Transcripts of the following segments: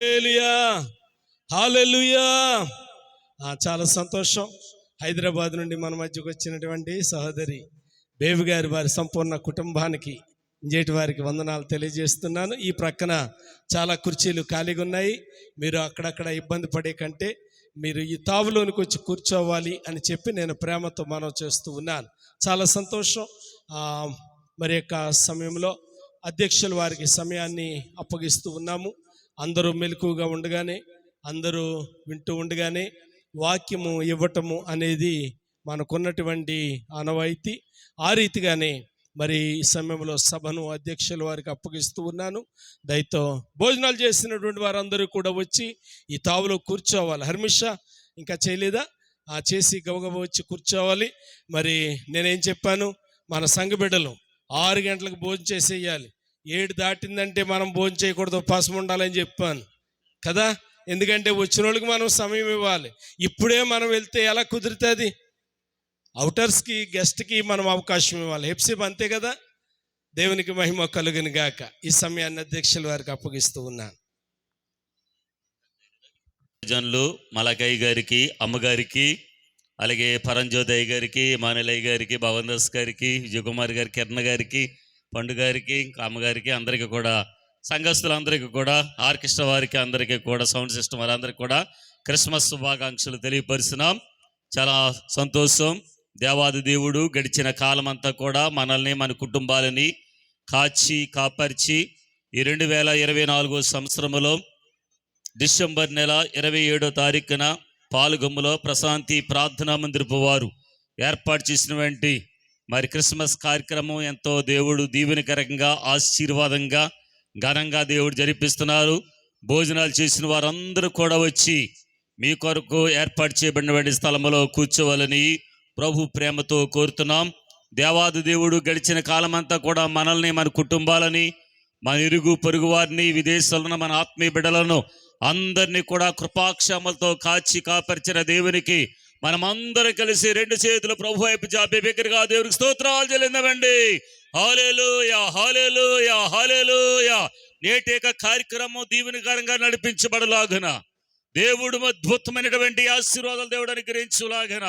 హల్లెలూయా, హల్లెలూయా. చాలా సంతోషం. హైదరాబాద్ నుండి మన మధ్యకు వచ్చినటువంటి సహోదరి బేబీ గారి వారి సంపూర్ణ కుటుంబానికి ఇంజేటి వారికి వందనాలు తెలియజేస్తున్నాను. ఈ ప్రక్కన చాలా కుర్చీలు ఖాళీగా ఉన్నాయి. మీరు అక్కడక్కడ ఇబ్బంది పడే కంటే మీరు ఈ తావులోనికి వచ్చి కూర్చోవాలి అని చెప్పి నేను ప్రేమతో మనవి చేస్తూ ఉన్నాను. చాలా సంతోషం. మరి యొక్క సమయంలో అధ్యక్షుల వారికి సమయాన్ని అప్పగిస్తూ ఉన్నాము. అందరూ మెలకువగా ఉండగానే, అందరూ వింటూ ఉండగానే వాక్యము ఇవ్వటము అనేది మనకున్నటువంటి ఆనవాయితీ. ఆ రీతిగానే మరి ఈ సమయంలో సభను అధ్యక్షుల వారికి అప్పగిస్తూ ఉన్నాను. దయతో భోజనాలు చేసినటువంటి వారందరూ కూడా వచ్చి ఈ తావులో కూర్చోవాలి. హర్మిష ఇంకా చేయలేదా? చేసి గబగబ వచ్చి కూర్చోవాలి. మరి నేనేం చెప్పాను, మన సంఘ బిడ్డలు 6 గంటలకు భోజనం చేసేయాలి. 7 దాటిందంటే మనం భోజనం చేయకూడదు, ఉపాసం ఉండాలని చెప్పాను కదా. ఎందుకంటే వచ్చిన వాళ్ళకి మనం సమయం ఇవ్వాలి. ఇప్పుడే మనం వెళ్తే ఎలా కుదురుతుంది? అవుటర్స్కి, గెస్ట్కి మనం అవకాశం ఇవ్వాలి. హెప్సిబ్ అంతే కదా. దేవునికి మహిమ కలుగును గాక. ఈ సమయాన్ని అధ్యక్షుల వారికి అప్పగిస్తూ ఉన్నాను. జనులు మలకయ్య గారికి, అమ్మగారికి, అలాగే పరంజ్యోదయ్య గారికి, మానలయ్య గారికి, భవన్దాస్ గారికి, విజయకుమార్ గారికి, కిరణ్ గారికి, పండు గారికి, అమ్మగారికి, అందరికీ కూడా, సంఘస్థులందరికీ కూడా, ఆర్కెస్ట్రా వారికి అందరికీ కూడా, సౌండ్ సిస్టమ్ వారందరికీ కూడా క్రిస్మస్ శుభాకాంక్షలు తెలియపరుస్తున్నాం. చాలా సంతోషం. దేవాది దేవుడు గడిచిన కాలం అంతా కూడా మనల్ని, మన కుటుంబాలని కాచి కాపరిచి ఈ 2024 సంవత్సరంలో డిసెంబర్ నెల 27వ తారీఖున పాలుగొమ్ములో ప్రశాంతి ప్రార్థనా మందిరపు వారు ఏర్పాటు చేసినటువంటి మరి క్రిస్మస్ కార్యక్రమం ఎంతో దేవుడు దీవెనకరంగా, ఆశీర్వాదంగా, ఘనంగా దేవుడు జరిపిస్తున్నారు. భోజనాలు చేసిన వారందరూ కూడా వచ్చి మీ కొరకు ఏర్పాటు చేయబడినటువంటి స్థలంలో కూర్చోవాలని ప్రభు ప్రేమతో కోరుతున్నాం. దేవాది దేవుడు గడిచిన కాలమంతా కూడా మనల్ని, మన కుటుంబాలని, మన ఇరుగు పొరుగు వారిని, విదేశాలను, మన ఆత్మీయ బిడ్డలను అందరినీ కూడా కృపాక్షమలతో కాచి కాపరిచిన దేవునికి మనమందరం కలిసి 2 చేతులు ప్రభు వైపు జాపి బిగ్గరగా దేవునికి స్తోత్రాలు చెల్లిందామండి. హల్లెలూయా, హల్లెలూయా, హల్లెలూయా. నేటి కార్యక్రమం దీవెనకరంగా నడిపించబడలాగున, దేవుడు అద్భుతమైనటువంటి ఆశీర్వాదాలు దేవుడు అనుగ్రహించులాగిన,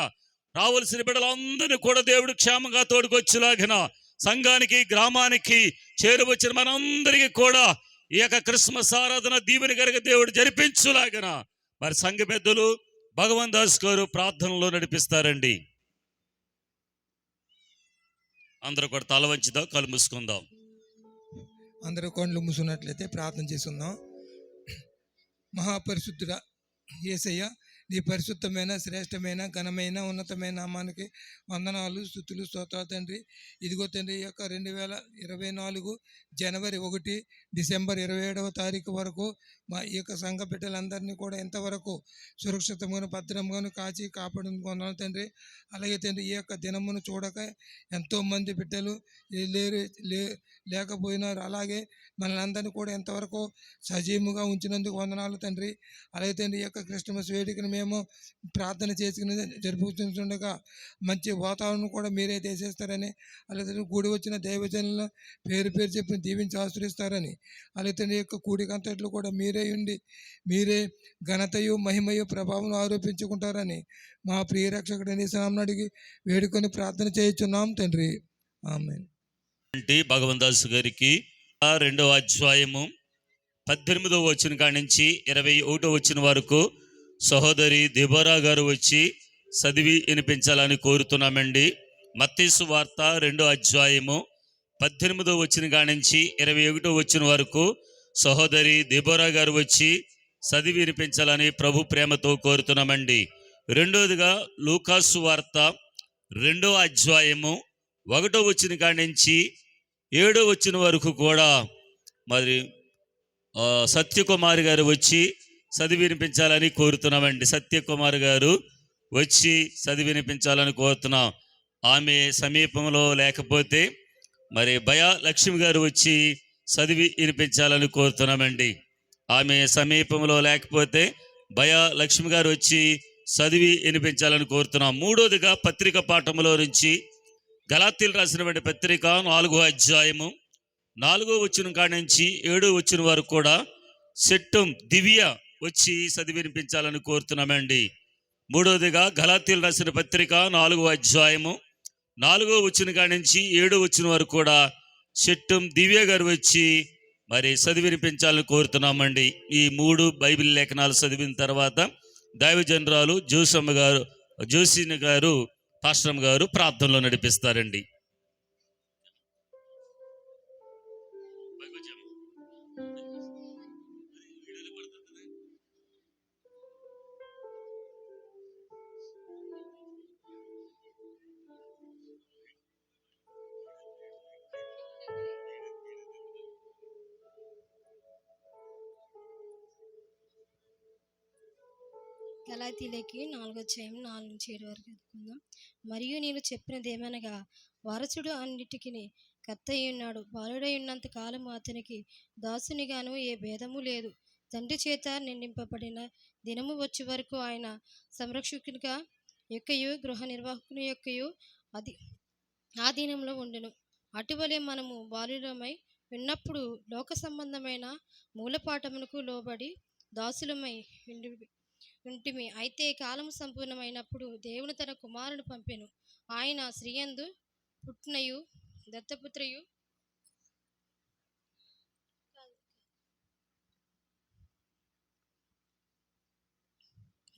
రావలసిన బిడ్డలందరినీ కూడా దేవుడు క్షేమంగా తోడుకొచ్చులాగిన, సంఘానికి, గ్రామానికి చేరువచ్చిన మనందరికీ కూడా ఈ యొక్క క్రిస్మస్ ఆరాధన దీవెనకరంగా దేవుడు జరిపించులాగిన మరి సంఘ పెద్దలు భగవాన్ దాస్ గారు ప్రార్థనలో నడిపిస్తారండి. అందరూ కూడా తల వంచుదాం, కళ్ళు మూసుకుందాం. అందరూ కళ్ళు మూసుకున్నట్లయితే ప్రార్థన చేసుకుందాం. మహాపరిశుద్ధుడా యేసయ్య, నీ పరిశుద్ధమైన, శ్రేష్టమైన, ఘనమైన, ఉన్నతమైన నామానికి వందనాలు, స్తుతులు, స్తోత్రాలు తండ్రి. ఇదిగో తండ్రి, ఈ యొక్క 2024 జనవరి 1 డిసెంబర్ 27వ తారీఖు వరకు మా ఈ యొక్క సంఘ బిడ్డలందరినీ కూడా ఎంతవరకు సురక్షితంగాను, భద్రంగాను కాచి కాపాడుని వందనాలు తండ్రి. అలాగే తండ్రి, ఈ యొక్క దినమును చూడక ఎంతోమంది బిడ్డలు లేకపోయినారు. అలాగే మనల్ని అందరినీ కూడా ఎంతవరకు సజీవంగా ఉంచినందుకు వందనాలు తండ్రి. అలాగే తండ్రి, ఈ యొక్క క్రిస్మస్ వేడుకను మేము ప్రార్థన చేసుకుని జరుపుతుండగా మంచి వాతావరణం కూడా మీరే చేసేస్తారని, అలాగే కూడి వచ్చిన దైవజనులను పేరు పేరు చెప్పి దీవించి ఆశ్రయిస్తారని, అలాగే యొక్క కూడికంతట్లు కూడా మీరే ఉండి మీరే ఘనతయు, మహిమయు, ప్రభావం ఆరోపించుకుంటారని మా ప్రియ రక్షకుడని నామమున అడిగి వేడుకొని ప్రార్థన చేయుచున్నాం తండ్రి. ఆమేన్. భగవాన్ దాస్ గారికి 2వ అధ్యాయము 18వ వచనం కాడి నుంచి 21వ వచనం వరకు సహోదరి దెబోరా గారు వచ్చి చదివి వినిపించాలని కోరుతున్నామండి. మత్తయి సువార్త 2వ అధ్యాయము 18వ వచనం కాడి నుంచి 21వ వచనం వరకు సహోదరి దెబోరా గారు వచ్చి చదివి వినిపించాలని ప్రభు ప్రేమతో కోరుతున్నామండి. రెండోదిగా లూకా సువార్త 2వ అధ్యాయము 1వ వచనం కాడి నుంచి 7వ వచనం వరకు కూడా మరి సత్యకుమారి గారు వచ్చి చదివి వినిపించాలని కోరుతున్నామండి. సత్యకుమార్ గారు వచ్చి చదివి వినిపించాలని కోరుతున్నాం. ఆమె సమీపంలో లేకపోతే మరి లక్ష్మి గారు వచ్చి చదివి వినిపించాలని కోరుతున్నామండి. ఆమె సమీపంలో లేకపోతే లక్ష్మి గారు వచ్చి చదివి వినిపించాలని కోరుతున్నాం. మూడోదిగా పత్రిక పాఠములో నుంచి గలాతీలు రాసినటువంటి పత్రిక 4వ అధ్యాయము 4వ వచనం కాడి నుంచి 7వ వచనం వరకు కూడా సెట్టం దివ్య వచ్చి చదివినిపించాలని కోరుతున్నామండి. మూడవదిగా గలాతీయులు రాసిన పత్రిక 4వ అధ్యాయము 4వ వచనం కాడి నుంచి 7వ వచనం వరకు కూడా సెట్టం దివ్య గారు వచ్చి మరి చదివినిపించాలని కోరుతున్నామండి. ఈ 3 బైబిల్ లేఖనాలు చదివిన తర్వాత దైవజనరాలు జోసిని గారు పాస్టరమ్మ గారు ప్రార్థనలో నడిపిస్తారండి. గలాతీయులకి 4వ అధ్యాయం 4 నుంచి 7 వరకు చదువుకుందాం. మరియు నేను చెప్పినదేమనగా, వారసుడు అన్నిటికీ కర్త అయి ఉన్నాడు. బాలుడై ఉన్నంత కాలము అతనికి దాసునిగాను ఏ భేదము లేదు. తండ్రి చేత నిందింపబడిన దినము వచ్చే వరకు ఆయన సంరక్షకునిగా యొక్కయు గృహ నిర్వాహకుని యొక్కయు అది ఆ దినంలో ఉండును. అటువలే మనము బాలురమై ఉన్నప్పుడు లోక సంబంధమైన మూలపాఠమునకు లోబడి దాసులమై ఉంటిమి. అయితే కాలము సంపూర్ణమైనప్పుడు దేవుడు తన కుమారుని పంపెను. ఆయన స్త్రీయందు పుట్టినయు దత్తపుత్రయు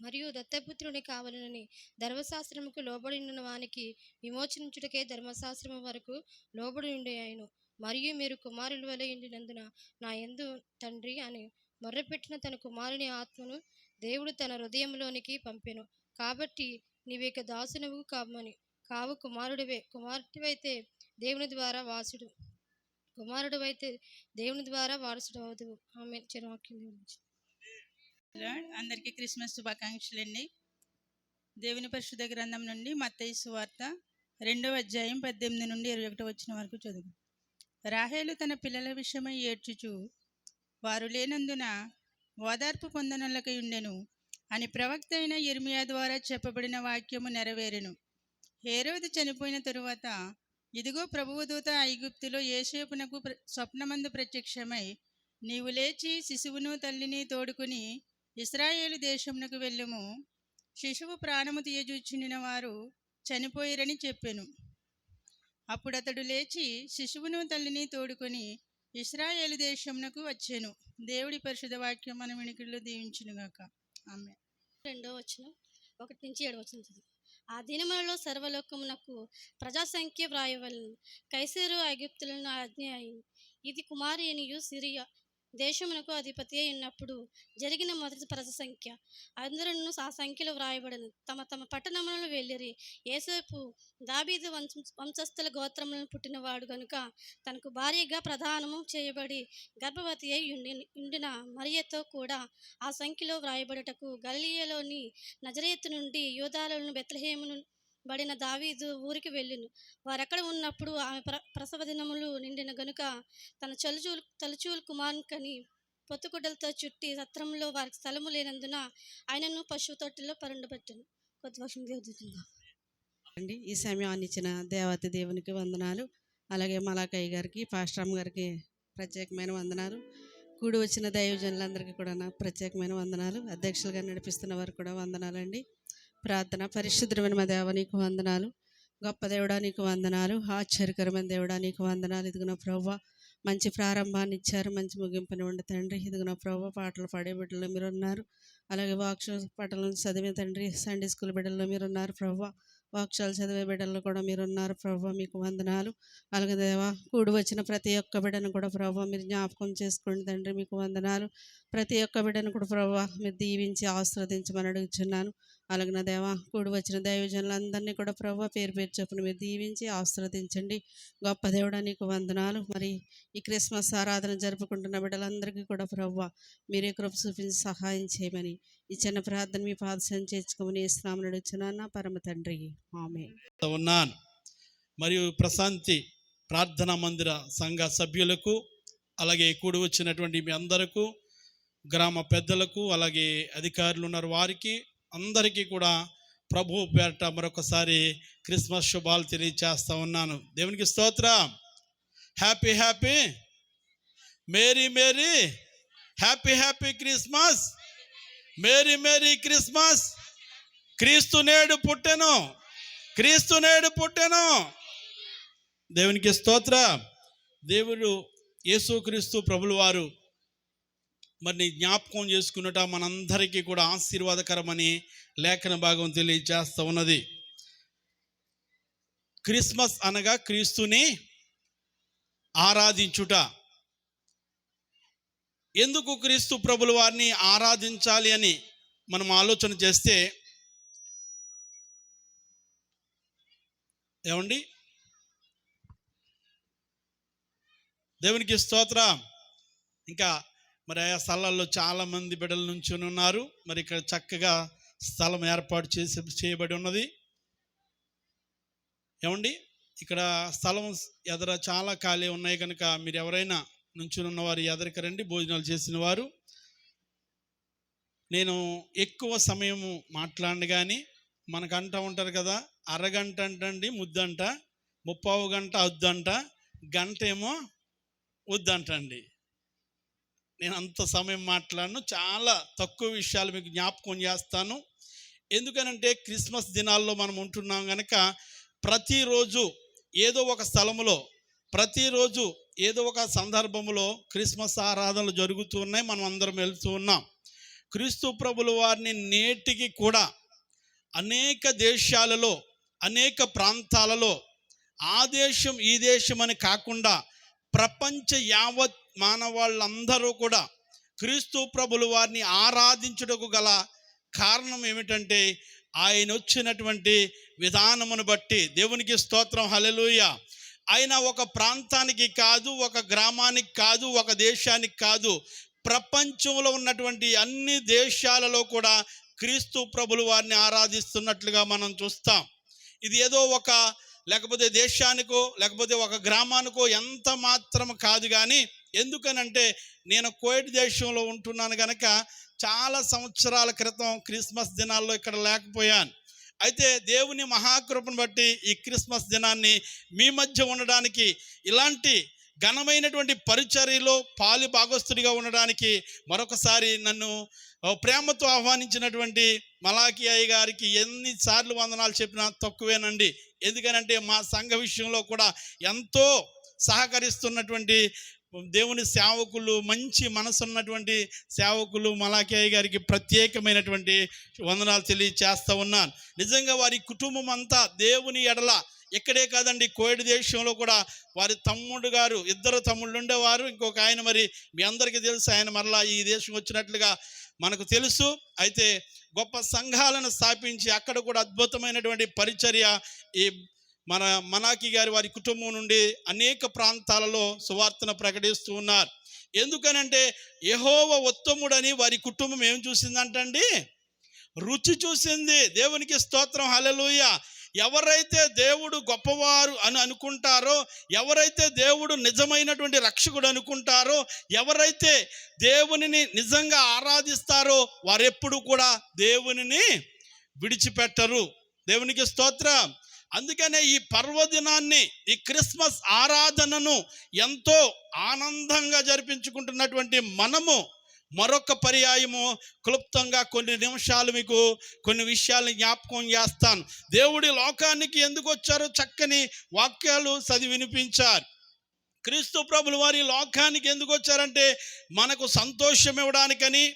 మరియు దత్తపుత్రుని కావాలని ధర్మశాస్త్రముకు లోబడిన వానికి విమోచనించుటకే ధర్మశాస్త్రము వరకు లోబడి ఉండియాయను. మరియు మీరు కుమారుల వలె ఉండినందున నా యందు తండ్రి అని మొర్రపెట్టిన తన కుమారుని ఆత్మను దేవుడు తన హృదయంలోనికి పంపెను. కాబట్టి నీవిక దాసునవు కావు కుమారుడివే. కుమారుడివైతే దేవుని ద్వారా వారసుడు అవుదువు. ఆమె చిరవాక్యం. అందరికీ క్రిస్మస్ శుభాకాంక్షలు అండి. దేవుని పరిశుద్ధ గ్రంథం నుండి మత్తయి సువార్త 2వ అధ్యాయం 18 నుండి 21 వచనం వరకు చదువు. రాహేలు తన పిల్లల విషయమై ఏడ్చుచు వారు లేనందున ఓదార్పు పొందనలకై ఉండెను అని ప్రవక్త అయిన యిర్మీయా ద్వారా చెప్పబడిన వాక్యము నెరవేరెను. హేరోదు చనిపోయిన తరువాత ఇదిగో ప్రభువు దూత ఐగుప్తులో యోసేపునకు స్వప్నమందు ప్రత్యక్షమై, నీవు లేచి శిశువును తల్లిని తోడుకుని ఇశ్రాయేలు దేశమునకు వెళ్ళుము, శిశువు ప్రాణము తీయజూచుండిన వారు చనిపోయిరని చెప్పెను. అప్పుడు అతడు లేచి శిశువును తల్లిని తోడుకొని ఇశ్రాయేలు దేశమునకు వచ్చెను. దేవుడి పరిశుద్ధ వాక్యం మన వినికిడిలో దీవించునుగాక. ఆమె. 2వ వచనం 1 నుంచి 7 వచనం చదువు. ఆ దినములలో సర్వలోకమునకు ప్రజాసంఖ్య వ్రాయవలను. కైసరు ఐగుప్తులను ఆజ్ఞ అయింది. ఇది కుమారి అనియు సిరియా దేశమునకు అధిపతి అయి ఉన్నప్పుడు జరిగిన మొదటి ప్రజ సంఖ్య. అందరూ ఆ సంఖ్యలో వ్రాయబడను. తమ తమ పట్టణములను వెళ్ళిరి. యోసేపు దావీదు వంశస్థుల గోత్రములను పుట్టినవాడు గనుక తనకు భార్యగా ప్రదానము చేయబడి గర్భవతి అయి ఉండిన మరియతో కూడా ఆ సంఖ్యలో వ్రాయబడుటకు గలిలయలోని నజరేతు నుండి యూదాలోని బెత్లెహేమును బడిన దావీదు ఊరికి వెళ్ళిను. వారక్కడ ఉన్నప్పుడు ఆమె ప్రసవ దినములు నిండిన గనుక తన తలచూలు కుమారునికని పొత్తుగుడ్డలతో చుట్టి సత్రంలో వారికి స్థలము లేనందున ఆయనను పశువు తొట్టిలో పరుండబెట్టను. కొద్ది వర్షం అండి. ఈ సమయాన్ని ఇచ్చిన దేవత దేవునికి వందనాలు. అలాగే మలాకయ్య గారికి, పాస్టరమ్మ గారికి ప్రత్యేకమైన వందనాలు. కూడి వచ్చిన దైవజనులందరికీ కూడా నా ప్రత్యేకమైన వందనాలు. అధ్యక్షులుగా నడిపిస్తున్న వారు కూడా వందనాలండి. ప్రార్థన. పరిశుద్ధమైన మా దేవ నీకు వందనాలు. గొప్ప దేవుడా నీకు వందనాలు. ఆశ్చర్యకరమైన దేవుడా నీకు వందనాలు. ఇదిగున ప్రభువా మంచి ప్రారంభాన్ని ఇచ్చారు, మంచి ముగింపుని ఉండి తండ్రి. ఇదిగున ప్రభువా పాటలు పాడే బిడ్డల్లో మీరు ఉన్నారు. అలాగే పాటలను చదివే తండ్రి, సండే స్కూల్ బిడ్డల్లో మీరు ఉన్నారు ప్రభువా. వాక్యాలు చదివే బిడ్డల్లో కూడా మీరు ఉన్నారు ప్రభువా, మీకు వందనాలు. అలాగే దేవా కూడి వచ్చిన ప్రతి ఒక్క బిడ్డను కూడా ప్రభువా మీరు జ్ఞాపకం చేసుకోండి తండ్రి, మీకు వందనాలు. ప్రతి ఒక్క బిడ్డను కూడా ప్రభువా మీరు దీవించి ఆశీర్వదించమని అడుగుచున్నాను. అలాగే నా దేవా కూడి వచ్చిన దైవజనులందరినీ కూడా ప్రభువా పేరు పేరు చొప్పున మీరు దీవించి ఆశీర్వదించండి. గొప్ప దేవుడా నీకు వందనాలు. మరి ఈ క్రిస్మస్ ఆరాధన జరుపుకుంటున్న బిడ్డలందరికీ కూడా ప్రభువా మీరే కృప చూపించి సహాయం చేయమని ఈ చిన్న ప్రార్థన మీ పాదం చేర్చుకోమని ఇస్తున్నామని అడుగుచున్నాను పరమ తండ్రి. ఆమేన్. ఉన్నాను. మరియు ప్రశాంతి ప్రార్థనా మందిర సంఘ సభ్యులకు, అలాగే కూడి వచ్చినటువంటి మీ అందరకు, గ్రామ పెద్దలకు, అలాగే అధికారులు ఉన్నారు వారికి అందరికీ కూడా ప్రభు పేరట మరొకసారి క్రిస్మస్ శుభాలు తెలియచేస్తా ఉన్నాను. దేవునికి స్తోత్రం. Happy happy merry merry happy happy Christmas, merry merry Christmas. క్రీస్తు నేడు పుట్టెను, క్రీస్తు నేడు పుట్టెను. దేవునికి స్తోత్ర. దేవుడు యేసుక్రీస్తు ప్రభుల వారు మరి జ్ఞాపకం చేసుకున్నట మనందరికీ కూడా ఆశీర్వాదకరమని లేఖన భాగం తెలియజేస్తూ ఉన్నది. క్రిస్మస్ అనగా క్రీస్తుని ఆరాధించుట. ఎందుకు క్రీస్తు ప్రభుల వారిని ఆరాధించాలి అని మనం ఆలోచన చేస్తే, ఏమండి, దేవునికి స్తోత్రం. ఇంకా మరి ఆ స్థలాల్లో చాలామంది బిడ్డల నుంచి ఉన్నారు. మరి ఇక్కడ చక్కగా స్థలం ఏర్పాటు చేయబడి ఉన్నది. ఏమండి, ఇక్కడ స్థలం ఎదర చాలా ఖాళీ ఉన్నాయి కనుక మీరు ఎవరైనా నుంచుని ఉన్నవారు ఎదరికి రండి, భోజనాలు చేసిన వారు. నేను ఎక్కువ సమయం మాట్లాడను, కానీ మనకు అంటూ ఉంటారు కదా, అరగంట అంటండి ముద్దంట, 30 గంట వద్దంట, గంట ఏమో వద్దంటండి. నేను అంత సమయం మాట్లాడను, చాలా తక్కువ విషయాలు మీకు జ్ఞాపకం చేస్తాను. ఎందుకనంటే క్రిస్మస్ దినాల్లో మనం ఉంటున్నాం కనుక ప్రతిరోజు ఏదో ఒక స్థలంలో, ప్రతిరోజు ఏదో ఒక సందర్భంలో క్రిస్మస్ ఆరాధనలు జరుగుతూ ఉన్నాయి. మనం అందరం వెళ్తూ ఉన్నాం. క్రీస్తు ప్రభుల వారిని నేటికి కూడా అనేక దేశాలలో, అనేక ప్రాంతాలలో, ఆ దేశం ఈ దేశం అని కాకుండా ప్రపంచ యావత్ మానవాళ్ళందరూ కూడా క్రీస్తు ప్రభుల వారిని ఆరాధించుటకు గల కారణం ఏమిటంటే ఆయన వచ్చినటువంటి విధానమును బట్టి. దేవునికి స్తోత్రం, హల్లెలూయా. ఆయన ఒక ప్రాంతానికి కాదు, ఒక గ్రామానికి కాదు, ఒక దేశానికి కాదు, ప్రపంచంలో ఉన్నటువంటి అన్ని దేశాలలో కూడా క్రీస్తు ప్రభుల వారిని ఆరాధిస్తున్నట్లుగా మనం చూస్తాం. ఇది ఏదో ఒక లేకపోతే దేశానికో లేకపోతే ఒక గ్రామానికో ఎంత మాత్రం కాదు. కానీ ఎందుకనంటే నేను కువైట్ దేశంలో ఉంటున్నాను కనుక చాలా సంవత్సరాల క్రితం క్రిస్మస్ దినాల్లో ఇక్కడ లేకపోయాను. అయితే దేవుని మహాకృపను బట్టి ఈ క్రిస్మస్ దినాన్ని మీ మధ్య ఉండడానికి, ఇలాంటి ఘనమైనటువంటి పరిచర్యలో పాలి భాగస్తుడిగా ఉండడానికి మరొకసారి నన్ను ప్రేమతో ఆహ్వానించినటువంటి మలాకి అయ్య గారికి ఎన్నిసార్లు వందనాలు చెప్పినా తక్కువేనండి. ఎందుకనంటే మా సంఘ విషయంలో కూడా ఎంతో సహకరిస్తున్నటువంటి దేవుని సేవకులు, మంచి మనసున్నటువంటి సేవకులు మలాకి అయ్య గారికి ప్రత్యేకమైనటువంటి వందనాలు తెలియచేస్తూ ఉన్నాను. నిజంగా వారి కుటుంబం అంతా దేవుని ఎడల, ఇక్కడే కాదండి, కువైట్ దేశంలో కూడా వారి తమ్ముడు గారు, 2 తమ్ముళ్ళు ఉండేవారు. ఇంకొక ఆయన మరి మీ అందరికీ తెలుసు, ఆయన మరలా ఈ దేశం వచ్చినట్లుగా మనకు తెలుసు. అయితే గొప్ప సంఘాలను స్థాపించి అక్కడ కూడా అద్భుతమైనటువంటి పరిచర్య ఈ మన మలాకి గారి వారి కుటుంబం నుండి అనేక ప్రాంతాలలో సువార్తను ప్రకటిస్తూ ఉన్నారు. ఎందుకనంటే యెహోవా ఉత్తముడని వారి కుటుంబం ఏం చూసిందంటండి? రుచి చూసింది. దేవునికి స్తోత్రం, హల్లెలూయా. ఎవరైతే దేవుడు గొప్పవారు అని అనుకుంటారో, ఎవరైతే దేవుడు నిజమైనటువంటి రక్షకుడు అనుకుంటారో, ఎవరైతే దేవునిని నిజంగా ఆరాధిస్తారో వారెప్పుడు కూడా దేవునిని విడిచిపెట్టరు. దేవునికి స్తోత్రం. అందుకనే ఈ పర్వదినాన్ని, ఈ క్రిస్మస్ ఆరాధనను ఎంతో ఆనందంగా జరిపించుకుంటున్నటువంటి మనము మరొక పర్యాయము క్లుప్తంగా కొన్ని నిమిషాలు మీకు కొన్ని విషయాలను జ్ఞాపకం చేస్తాను. దేవుడి లోకానికి ఎందుకు వచ్చారో చక్కని వాక్యాలు చదివి వినిపించారు. క్రీస్తు ప్రభుల వారి లోకానికి ఎందుకు వచ్చారంటే మనకు సంతోషం ఇవ్వడానికని,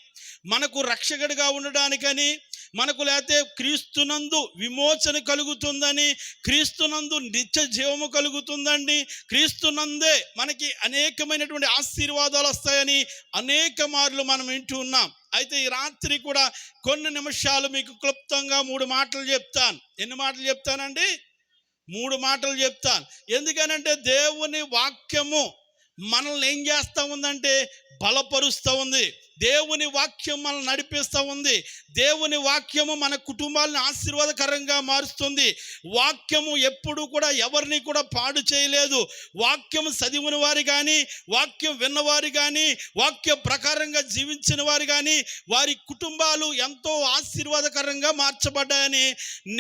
మనకు రక్షకుడిగా ఉండడానికని, మనకు లేకపోతే క్రీస్తునందు విమోచన కలుగుతుందని, క్రీస్తునందు నిత్య జీవము కలుగుతుందండి, క్రీస్తునందే మనకి అనేకమైనటువంటి ఆశీర్వాదాలు వస్తాయని అనేక మార్లు మనం వింటూ ఉన్నాం. అయితే ఈ రాత్రి కూడా కొన్ని నిమిషాలు మీకు క్లుప్తంగా 3 మాటలు చెప్తాను. ఎన్ని మాటలు చెప్తానండి? 3 మాటలు చెప్తాను. ఎందుకనంటే దేవుని వాక్యము మనల్ని ఏం చేస్తూ ఉందంటే బలపరుస్తూ ఉంది. దేవుని వాక్యం మనల్ని నడిపిస్తూ ఉంది. దేవుని వాక్యము మన కుటుంబాలను ఆశీర్వాదకరంగా మారుస్తుంది. వాక్యము ఎప్పుడు కూడా ఎవరిని కూడా పాడు చేయలేదు. వాక్యం చదివిన వారు కానీ, వాక్యం విన్నవారు కానీ, వాక్య ప్రకారంగా జీవించిన వారు కానీ వారి కుటుంబాలు ఎంతో ఆశీర్వాదకరంగా మార్చబడ్డాయని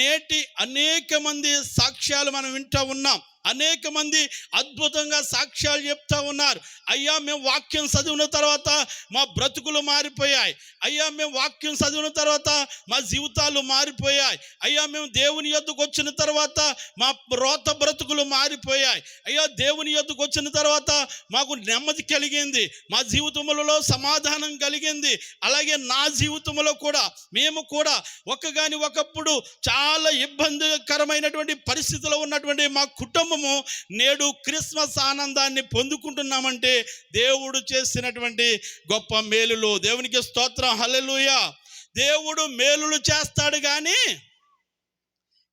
నేటి అనేక మంది సాక్ష్యాలు మనం వింటూ ఉన్నాం. అనేక మంది అద్భుతంగా సాక్ష్యాలు చెప్తా ఉన్నారు. అయ్యా మేము వాక్యం చదివిన తర్వాత మా బ్రతుకులు మారిపోయాయి. అయ్యా మేము వాక్యం చదివిన తర్వాత మా జీవితాలు మారిపోయాయి. అయ్యా మేము దేవుని యొద్దకు వచ్చిన తర్వాత మా రోత బ్రతుకులు మారిపోయాయి. అయ్యా దేవుని యొద్దకు వచ్చిన తర్వాత మాకు నెమ్మది కలిగింది, మా జీవితములలో సమాధానం కలిగింది. అలాగే నా జీవితంలో కూడా మేము కూడా ఒకప్పుడు చాలా ఇబ్బందికరమైనటువంటి పరిస్థితిలో ఉన్నటువంటి మా కుటుంబము నేడు క్రిస్మస్ ఆనందాన్ని పొందుకుంటున్నామంటే దేవుడు చేసినటువంటి గొప్ప మేలులు. దేవునికి స్తోత్రం, హల్లెలూయా. దేవుడు మేలులు చేస్తాడు కానీ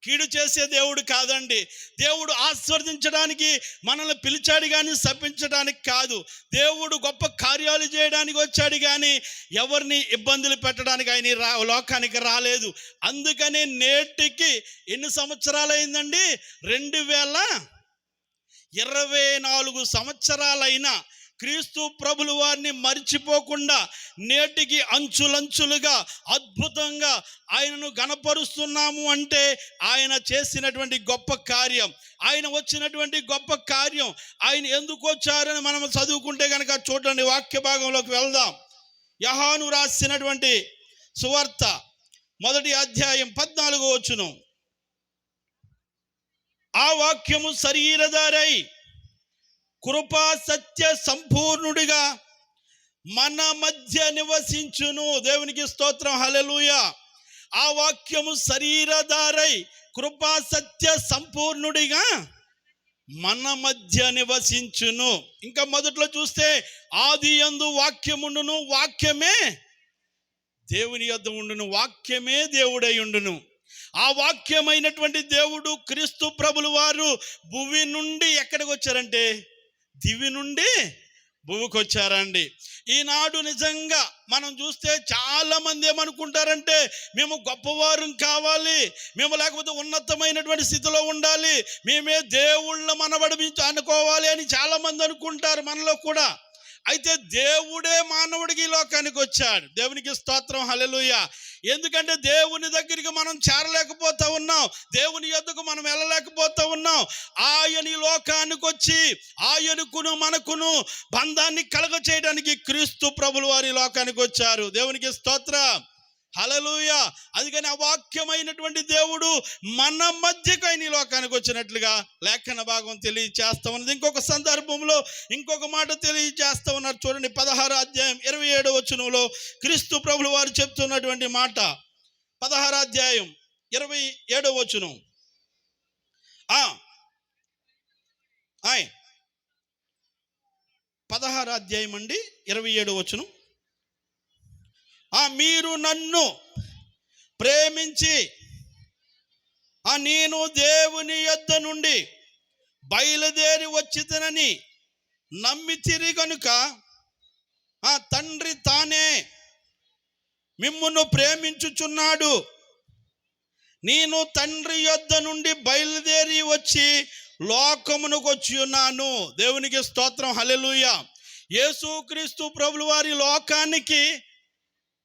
కీడు చేసే దేవుడు కాదండి. దేవుడు ఆశీర్వదించడానికి మనల్ని పిలిచాడు కానీ శపించడానికి కాదు. దేవుడు గొప్ప కార్యాలు చేయడానికి వచ్చాడు కానీ ఎవరిని ఇబ్బందులు పెట్టడానికి ఆయన లోకానికి రాలేదు. అందుకని నేటికి ఎన్ని సంవత్సరాలు అయిందండి? 2024 సంవత్సరాలైనా క్రీస్తు ప్రభుల వారిని మర్చిపోకుండా నేటికి అంచులంచులుగా అద్భుతంగా ఆయనను గణపరుస్తున్నాము అంటే ఆయన చేసినటువంటి గొప్ప కార్యం, ఆయన వచ్చినటువంటి గొప్ప కార్యం. ఆయన ఎందుకు వచ్చారని మనం చదువుకుంటే కనుక చూడండి, వాక్య భాగంలోకి వెళ్దాం. యోహాను రాసినటువంటి సువార్త 1వ అధ్యాయం 14వ వచనం. ఆ వాక్యము శరీరధారై కృపా సత్య సంపూర్ణుడిగా మన మధ్య నివసించును. దేవునికి స్తోత్రం, హల్లెలూయా. ఆ వాక్యము శరీరధారై కృపా సత్య సంపూర్ణుడిగా మన మధ్య నివసించును. ఇంకా మొదట్లో చూస్తే ఆది యందు వాక్యముండును, వాక్యమే దేవుని యొద్ద ఉండును, వాక్యమే దేవుడై ఉండును. ఆ వాక్యమైనటువంటి దేవుడు క్రీస్తు ప్రభుల వారు భూమి నుండి ఎక్కడికి వచ్చారంటే దివి నుండి భూమికి వచ్చారండి. ఈనాడు నిజంగా మనం చూస్తే చాలా మంది ఏమనుకుంటారంటే మేము గొప్పవారు కావాలి, మేము లేకపోతే ఉన్నతమైనటువంటి స్థితిలో ఉండాలి, మేమే దేవుళ్ళ మనబడి అనుకోవాలి అని చాలా మంది అనుకుంటారు మనలో కూడా. అయితే దేవుడే మానవుడికి ఈ లోకానికి వచ్చాడు. దేవునికి స్తోత్రం, హల్లెలూయా. ఎందుకంటే దేవుని దగ్గరికి మనం చేరలేకపోతా ఉన్నాం, దేవుని యొద్దకు మనం వెళ్ళలేకపోతా ఉన్నాం. ఆయన ఈ లోకానికి వచ్చి ఆయనకును మనకును బంధాన్ని కలగ చేయడానికి క్రీస్తు ప్రభుల వారి లోకానికి వచ్చారు. దేవునికి స్తోత్రం, హల్లెలూయా. అందుకని అవాక్యమైనటువంటి దేవుడు మన మధ్యకు ఆయన ఈ లోకానికి వచ్చినట్లుగా లేఖన భాగం తెలియజేస్తా ఉన్నది. ఇంకొక సందర్భంలో ఇంకొక మాట తెలియజేస్తా ఉన్నారు. చూడండి, 16వ అధ్యాయం 27వ వచనంలో క్రీస్తు ప్రభుల వారు చెప్తున్నటువంటి మాట. 16వ అధ్యాయం 27వ వచనం. 16వ అధ్యాయం అండి 27వ వచనం. మీరు నన్ను ప్రేమించి నేను దేవుని యొద్ద నుండి బయలుదేరి వచ్చితనని నమ్మితిరి కనుక తండ్రి తానే మిమ్మును ప్రేమించుచున్నాడు. నేను తండ్రి యొద్ద నుండి బయలుదేరి వచ్చి లోకమునకు వచ్చి ఉన్నాను. దేవునికి స్తోత్రం, హల్లెలూయా. యేసుక్రీస్తు ప్రభుల వారి లోకానికి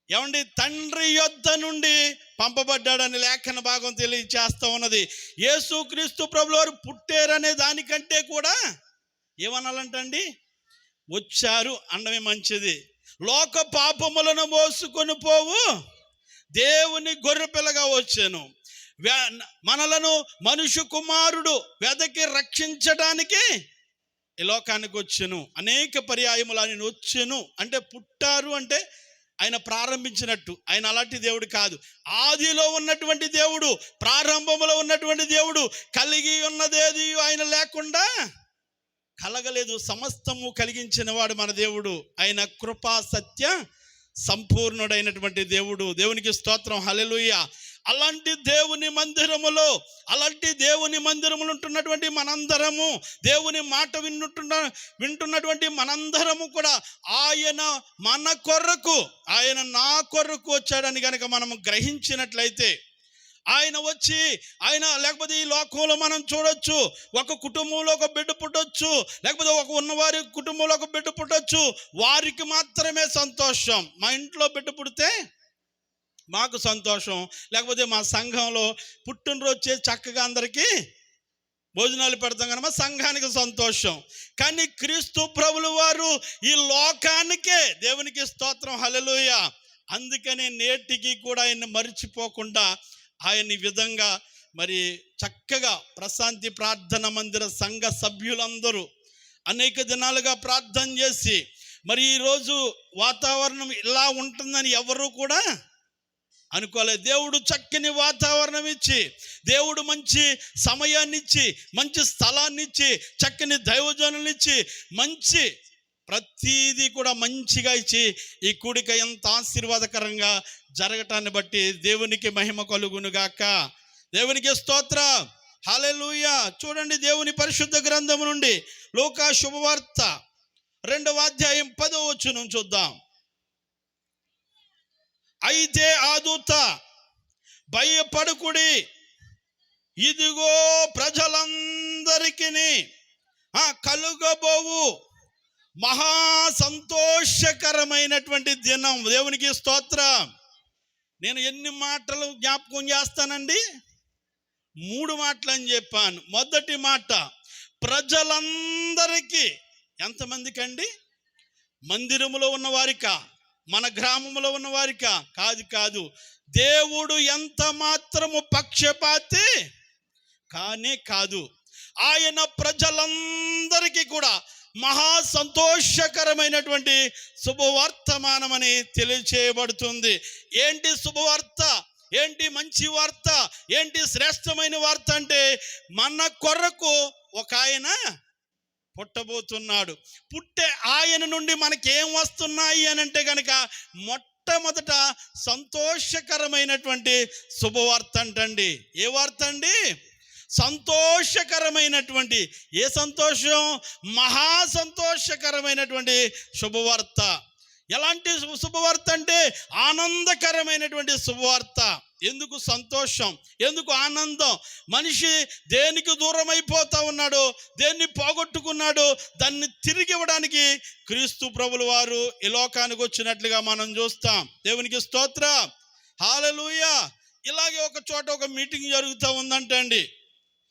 ఏమండి తండ్రి యొద్ద నుండి పంపబడ్డాడని లేఖన భాగం తెలియచేస్తా ఉన్నది. యేసుక్రీస్తు ప్రభుల వారు పుట్టారనే దానికంటే కూడా ఏమనాలంటండి, వచ్చారు అనడమే మంచిది. లోక పాపములను మోసుకొని పోవు దేవుని గొర్రెపిల్లగా వచ్చాను. మనలను మనుష్య కుమారుడు వెదకి రక్షించడానికి ఈ లోకానికి వచ్చాను. అనేక పర్యాయములు ఆయన వచ్చాను అంటే పుట్టారు అంటే ఆయన ప్రారంభించినట్టు. ఆయన అలాంటి దేవుడు కాదు. ఆదిలో ఉన్నటువంటి దేవుడు, ప్రారంభంలో ఉన్నటువంటి దేవుడు, కలిగి ఉన్నదేది ఆయన లేకుండా కలగలేదు. సమస్తము కలిగించిన వాడు మన దేవుడు. ఆయన కృపా సత్య సంపూర్ణుడైనటువంటి దేవుడు. దేవునికి స్తోత్రం, హల్లెలూయా. అలాంటి దేవుని మందిరములో ఉంటున్నటువంటి మనందరము, దేవుని మాట వింటున్నటువంటి మనందరము కూడా ఆయన మన కొరకు, ఆయన నా కొరకు వచ్చాడని కనుక మనము గ్రహించినట్లయితే, ఆయన వచ్చి ఆయన లేకపోతే ఈ లోకంలో మనం చూడొచ్చు, ఒక కుటుంబంలో ఒక బిడ్డ పుట్టొచ్చు, లేకపోతే ఒక ఉన్నవారి కుటుంబంలో ఒక బిడ్డ పుట్టొచ్చు, వారికి మాత్రమే సంతోషం. మా ఇంట్లో బిడ్డ పుడితే మాకు సంతోషం, లేకపోతే మా సంఘంలో పుట్టినరోజు చేసి చక్కగా అందరికీ భోజనాలు పెడతాం కనుక సంఘానికి సంతోషం. కానీ క్రీస్తు ప్రభులు వారు ఈ లోకానికే, దేవునికి స్తోత్రం, హల్లెలూయా. అందుకనే నేటికి కూడా ఆయన్ని మరిచిపోకుండా ఆయన ఈ విధంగా మరి చక్కగా ప్రశాంతి ప్రార్థన మందిర సంఘ సభ్యులందరూ అనేక దినాలుగా ప్రార్థన చేసి, మరి ఈరోజు వాతావరణం ఇలా ఉంటుందని ఎవరు కూడా అనుకోలేదు. దేవుడు చక్కని వాతావరణం ఇచ్చి, దేవుడు మంచి సమయాన్ని ఇచ్చి, మంచి స్థలాన్ని ఇచ్చి, చక్కని దైవజనులు ఇచ్చి, మంచి ప్రతీది కూడా మంచిగా ఇచ్చి ఈ కూడిక ఎంత ఆశీర్వాదకరంగా జరగటాన్ని బట్టి దేవునికి మహిమ కలుగునుగాక. దేవునికి స్తోత్రం, హల్లెలూయా. చూడండి, దేవుని పరిశుద్ధ గ్రంథం నుండి లూకా శుభవార్త 2వ అధ్యాయం 10వ వచనం చూద్దాం. అయితే ఆ దూత, భయపడకుడి, ఇదిగో ప్రజలందరికీ కలుగబోవు మహా సంతోషకరమైనటువంటి దినం. దేవునికి స్తోత్రం. నేను ఎన్ని మాటలు జ్ఞాపకం చేస్తానండి? 3 మాటలు అని చెప్పాను. మొదటి మాట ప్రజలందరికీ. ఎంతమందికి అండి? మందిరములో ఉన్నవారికా, మన గ్రామంలో ఉన్నవారికా? కాదు. దేవుడు ఎంత మాత్రము పక్షపాతి కానే కాదు. ఆయన ప్రజలందరికీ కూడా మహా సంతోషకరమైనటువంటి శుభవర్తమానమని తెలియచేయబడుతుంది. ఏంటి శుభవార్త? ఏంటి మంచి వార్త? ఏంటి శ్రేష్టమైన వార్త అంటే, మన కొరకు ఒక ఆయన పుట్టబోతున్నాడు. పుట్టే ఆయన నుండి మనకేం వస్తున్నాయి అని అంటే కనుక, మొట్టమొదట సంతోషకరమైనటువంటి శుభవార్త అంటండి. ఏ వార్త అండి? సంతోషకరమైనటువంటి. ఏ సంతోషం? మహా సంతోషకరమైనటువంటి శుభవార్త. ఎలాంటి శుభవార్త అంటే ఆనందకరమైనటువంటి శుభవార్త. ఎందుకు సంతోషం? ఎందుకు ఆనందం? మనిషి దేనికి దూరం అయిపోతా ఉన్నాడో, దేన్ని పోగొట్టుకున్నాడో, దాన్ని తిరిగి ఇవ్వడానికి క్రీస్తు ప్రభులు వారు ఈ లోకానికి వచ్చినట్లుగా మనం చూస్తాం. దేవునికి స్తోత్రం, హల్లెలూయా. ఇలాగే ఒక చోట ఒక మీటింగ్ జరుగుతూ ఉందంట అండి.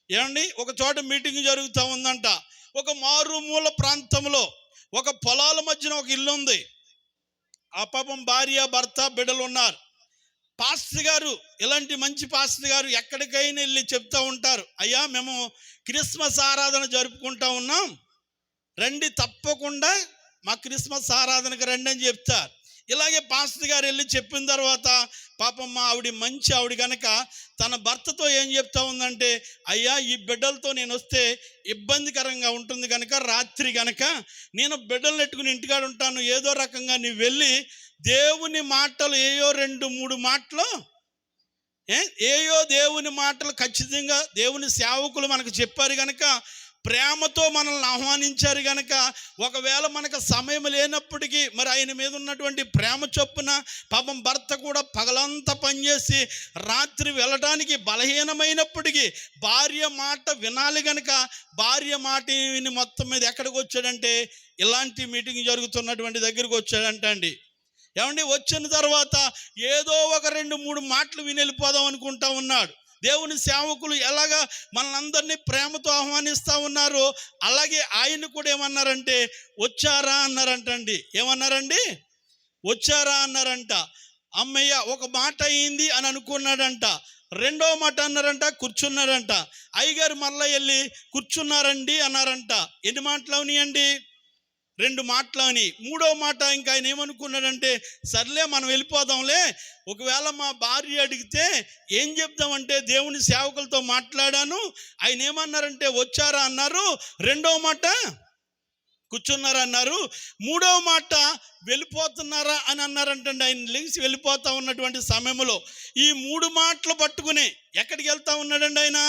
ఏమండి? ఒక చోట మీటింగ్ జరుగుతూ ఉందంట. ఒక మారుమూల ప్రాంతంలో ఒక పొలాల మధ్యన ఒక ఇల్లు ఉంది. ఆ పాపం భార్య, భర్త, బిడ్డలు ఉన్నారు. పాస్టర్ గారు, ఇలాంటి మంచి పాస్టర్ గారు ఎక్కడికైనా వెళ్ళి చెప్తూ ఉంటారు, అయ్యా మేము క్రిస్మస్ ఆరాధన జరుపుకుంటా ఉన్నాం, రండి, తప్పకుండా మా క్రిస్మస్ ఆరాధనకు రండి అని చెప్తారు. ఇలాగే పాస్టర్ గారు వెళ్ళి చెప్పిన తర్వాత పాపం మా ఆవిడ మంచి ఆవిడ కనుక తన భర్తతో ఏం చెప్తా ఉందంటే, అయ్యా ఈ బిడ్డలతో నేను వస్తే ఇబ్బందికరంగా ఉంటుంది కనుక రాత్రి కనుక నేను బిడ్డలు నెట్టుకుని ఇంటికాడ ఉంటాను, ఏదో రకంగా నీవు వెళ్ళి దేవుని మాటలు ఏయో 2-3 మాటలు ఏయో దేవుని మాటలు ఖచ్చితంగా దేవుని సేవకులు మనకు చెప్పారు కనుక, ప్రేమతో మనల్ని ఆహ్వానించారు కనుక, ఒకవేళ మనకు సమయం లేనప్పటికీ మరి ఆయన మీద ఉన్నటువంటి ప్రేమ చొప్పున పాపం భర్త కూడా పగలంతా పనిచేసి రాత్రి వెళ్ళడానికి బలహీనమైనప్పటికీ భార్య మాట వినాలి కనుక భార్య మాట విని మొత్తం మీద ఎక్కడికి వచ్చాడంటే ఇలాంటి మీటింగ్ జరుగుతున్నటువంటి దగ్గరికి వచ్చాడంట అండి. ఏమండి? వచ్చిన తర్వాత ఏదో ఒక 2-3 మాటలు విని వెళ్ళిపోదాం అనుకుంటా ఉన్నాడు. దేవుని సేవకులు ఎలాగా మనందరినీ ప్రేమతో ఆహ్వానిస్తూ ఉన్నారో అలాగే ఆయన కూడా ఏమన్నారంటే, వచ్చారా అన్నారంటండి. ఏమన్నారండి? వచ్చారా అన్నారంట. అమ్మయ్య, ఒక మాట అయింది అని అనుకున్నాడంట. 2వ మాట అన్నారంట, కూర్చున్నారంట. అయ్యగారు మళ్ళీ వెళ్ళి కూర్చున్నారండి అన్నారంట. ఎన్ని మాటలు అవునాయండి? 2 మాటలు అని. 3వ మాట ఇంకా ఆయన ఏమనుకున్నాడంటే, సర్లే మనం వెళ్ళిపోదాంలే, ఒకవేళ మా భార్య అడిగితే ఏం చెప్దామంటే దేవుని సేవకులతో మాట్లాడాను, ఆయన ఏమన్నారంటే వచ్చారా అన్నారు, 2వ మాట కూర్చున్నారా అన్నారు, 3వ మాట వెళ్ళిపోతున్నారా అని అన్నారంటండి. ఆయన లేచి వెళ్ళిపోతా ఉన్నటువంటి సమయంలో ఈ 3 మాటలు పట్టుకుని ఎక్కడికి వెళ్తా ఉన్నాడండి? ఆయన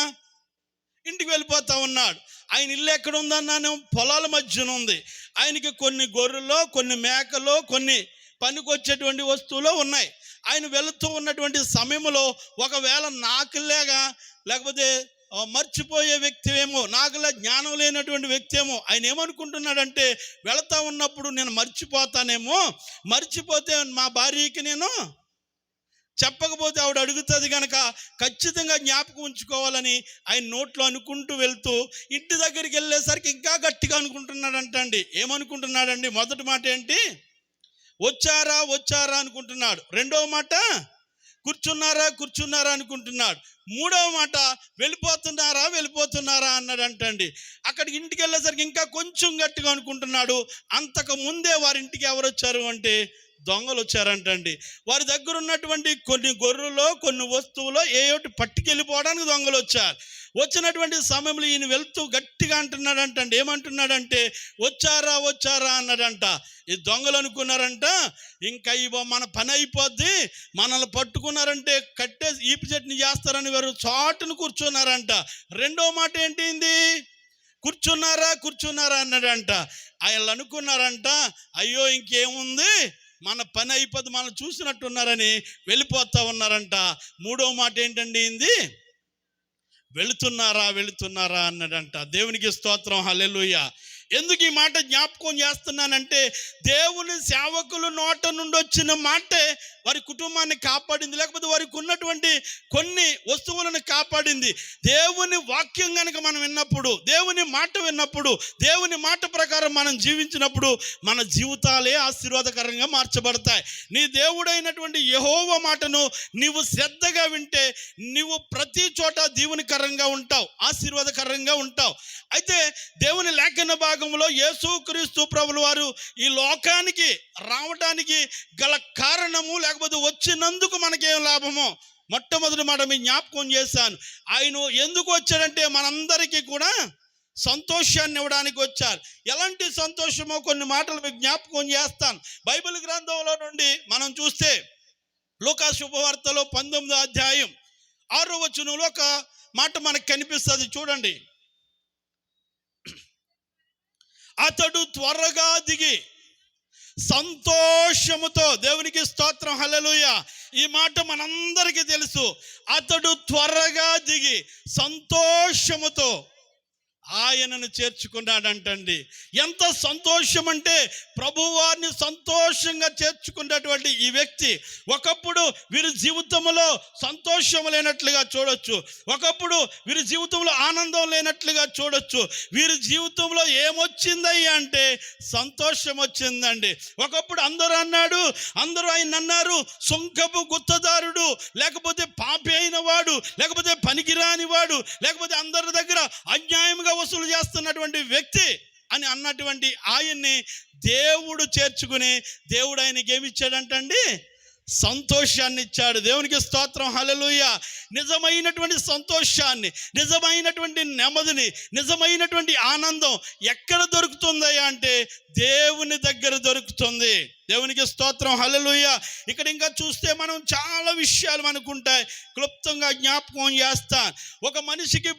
ఇంటికి వెళ్ళిపోతా ఉన్నాడు. ఆయన ఇల్లు ఎక్కడ ఉందన్నాను? పొలాల మధ్యన ఉంది. ఆయనకి కొన్ని గొర్రెలు, కొన్ని మేకలు, కొన్ని పనికొచ్చేటువంటి వస్తువులు ఉన్నాయి. ఆయన వెళుతూ ఉన్నటువంటి సమయంలో ఒకవేళ నాకులేగా లేకపోతే మర్చిపోయే వ్యక్తి ఏమో, నాకులా జ్ఞానం లేనటువంటి వ్యక్తి ఏమో, ఆయన ఏమనుకుంటున్నాడంటే వెళతా ఉన్నప్పుడు నేను మర్చిపోతానేమో, మర్చిపోతే మా భార్యకి నేను చెప్పకపోతే ఆవిడ అడుగుతుంది కనుక ఖచ్చితంగా జ్ఞాపకం ఉంచుకోవాలని ఆయన నోట్లో అనుకుంటూ వెళ్తూ ఇంటి దగ్గరికి వెళ్ళేసరికి ఇంకా గట్టిగా అనుకుంటున్నాడంటండి. ఏమనుకుంటున్నాడండి? మొదటి మాట ఏంటి? వచ్చారా వచ్చారా అనుకుంటున్నాడు. రెండవ మాట కూర్చున్నారా కూర్చున్నారా అనుకుంటున్నాడు. మూడవ మాట వెళ్ళిపోతున్నారా వెళ్ళిపోతున్నారా అన్నాడంటండి. అక్కడికి ఇంటికి వెళ్ళేసరికి ఇంకా కొంచెం గట్టిగా అనుకుంటున్నాడు. అంతకు ముందే వారి ఇంటికి ఎవరు వచ్చారు అంటే దొంగలు వచ్చారంటండి. వారి దగ్గర ఉన్నటువంటి కొన్ని గొర్రెలో కొన్ని వస్తువులో ఏయోటి పట్టుకెళ్ళిపోవడానికి దొంగలు వచ్చారు. వచ్చినటువంటి సమయంలో ఈయన వెళ్తూ గట్టిగా అంటున్నాడంటండి. ఏమంటున్నాడంటే వచ్చారా వచ్చారా అన్నాడంట. ఈ దొంగలు అనుకున్నారంట ఇంకా మన పని అయిపోద్ది, మనల్ని పట్టుకున్నారంటే కట్టేసి ఈపి చట్నీ చేస్తారని వారు చాటును కూర్చున్నారంట. రెండో మాట ఏంటింది? కూర్చున్నారా కూర్చున్నారా అన్నాడంట. ఆయన అనుకున్నారంట అయ్యో ఇంకేముంది, మన పని అయిపోద్ది, మనం చూసినట్టున్నారని వెళ్ళిపోతా ఉన్నారంట. మూడో మాట ఏంటండి? ఇంది వెళుతున్నారా వెళుతున్నారా అన్నాడంట. దేవునికి స్తోత్రం, హల్లెలూయా. ఎందుకు ఈ మాట జ్ఞాపకం చేస్తున్నానంటే దేవుని సేవకుల నోట నుండి వచ్చిన మాటే వారి కుటుంబాన్ని కాపాడింది, లేకపోతే వారికి ఉన్నటువంటి కొన్ని వస్తువులను కాపాడింది. దేవుని వాక్యం కనుక మనం విన్నప్పుడు, దేవుని మాట విన్నప్పుడు, దేవుని మాట ప్రకారం మనం జీవించినప్పుడు మన జీవితాలే ఆశీర్వాదకరంగా మార్చబడతాయి. నీ దేవుడైనటువంటి యెహోవా మాటను నీవు శ్రద్ధగా వింటే నీవు ప్రతి చోట దీవెనకరంగా ఉంటావు, ఆశీర్వాదకరంగా ఉంటావు. అయితే దేవుని లేఖన భాగంలో యేసుక్రీస్తు ప్రభుల వారు ఈ లోకానికి రావడానికి గల కారణము, లేకపోతే వచ్చినందుకు మనకేం లాభమో మొట్టమొదటి మాట మీ జ్ఞాపకం చేశాను. ఆయన ఎందుకు వచ్చాడంటే మనందరికీ కూడా సంతోషాన్ని ఇవ్వడానికి వచ్చారు. ఎలాంటి సంతోషమో కొన్ని మాటలు మీకు జ్ఞాపకం చేస్తాను. బైబిల్ గ్రంథంలో నుండి మనం చూస్తే లూకా శుభవార్తలో 19వ అధ్యాయం 6వ వచనంలో ఒక మాట మనకు కనిపిస్తుంది. చూడండి. అతడు త్వరగా దిగి సంతోషముతో, దేవునికి స్తోత్రం, హల్లెలూయా. ఈ మాట మనందరికీ తెలుసు. అతడు త్వరగా దిగి సంతోషముతో ఆయనను చేర్చుకున్నాడంటండి. ఎంత సంతోషం అంటే ప్రభువారిని సంతోషంగా చేర్చుకున్నటువంటి ఈ వ్యక్తి ఒకప్పుడు వీరి జీవితంలో సంతోషం లేనట్లుగా చూడొచ్చు, ఒకప్పుడు వీరి జీవితంలో ఆనందం లేనట్లుగా చూడొచ్చు. వీరి జీవితంలో ఏమొచ్చిందయ్యా అంటే సంతోషం వచ్చిందండి. ఒకప్పుడు అందరూ ఆయన అన్నారు సుంకపు గుత్తదారుడు, లేకపోతే పాపి అయిన వాడు, లేకపోతే పనికిరాని వాడు, లేకపోతే అందరి దగ్గర అన్యాయంగా వసూలు చేస్తున్నటువంటి వ్యక్తి అని అన్నటువంటి ఆయన్ని దేవుడు చేర్చుకుని దేవుడు ఆయనకి ఏమి ఇచ్చాడంటండి? సంతోషాన్ని ఇచ్చాడు. దేవునికి స్తోత్రం, హల్లెలూయా. నిజమైనటువంటి సంతోషాన్ని, నిజమైనటువంటి నెమ్మదిని, నిజమైనటువంటి ఆనందం ఎక్కడ దొరుకుతుందయ్యా అంటే దేవుని దగ్గర దొరుకుతుంది. దేవునికి స్తోత్రం, హల్లెలూయా. ఇక్కడ ఇంకా చూస్తే మనం చాలా విషయాలు మనకుంటాయి. క్లుప్తంగా జ్ఞాపకం చేస్తాను. ఒక మనిషికి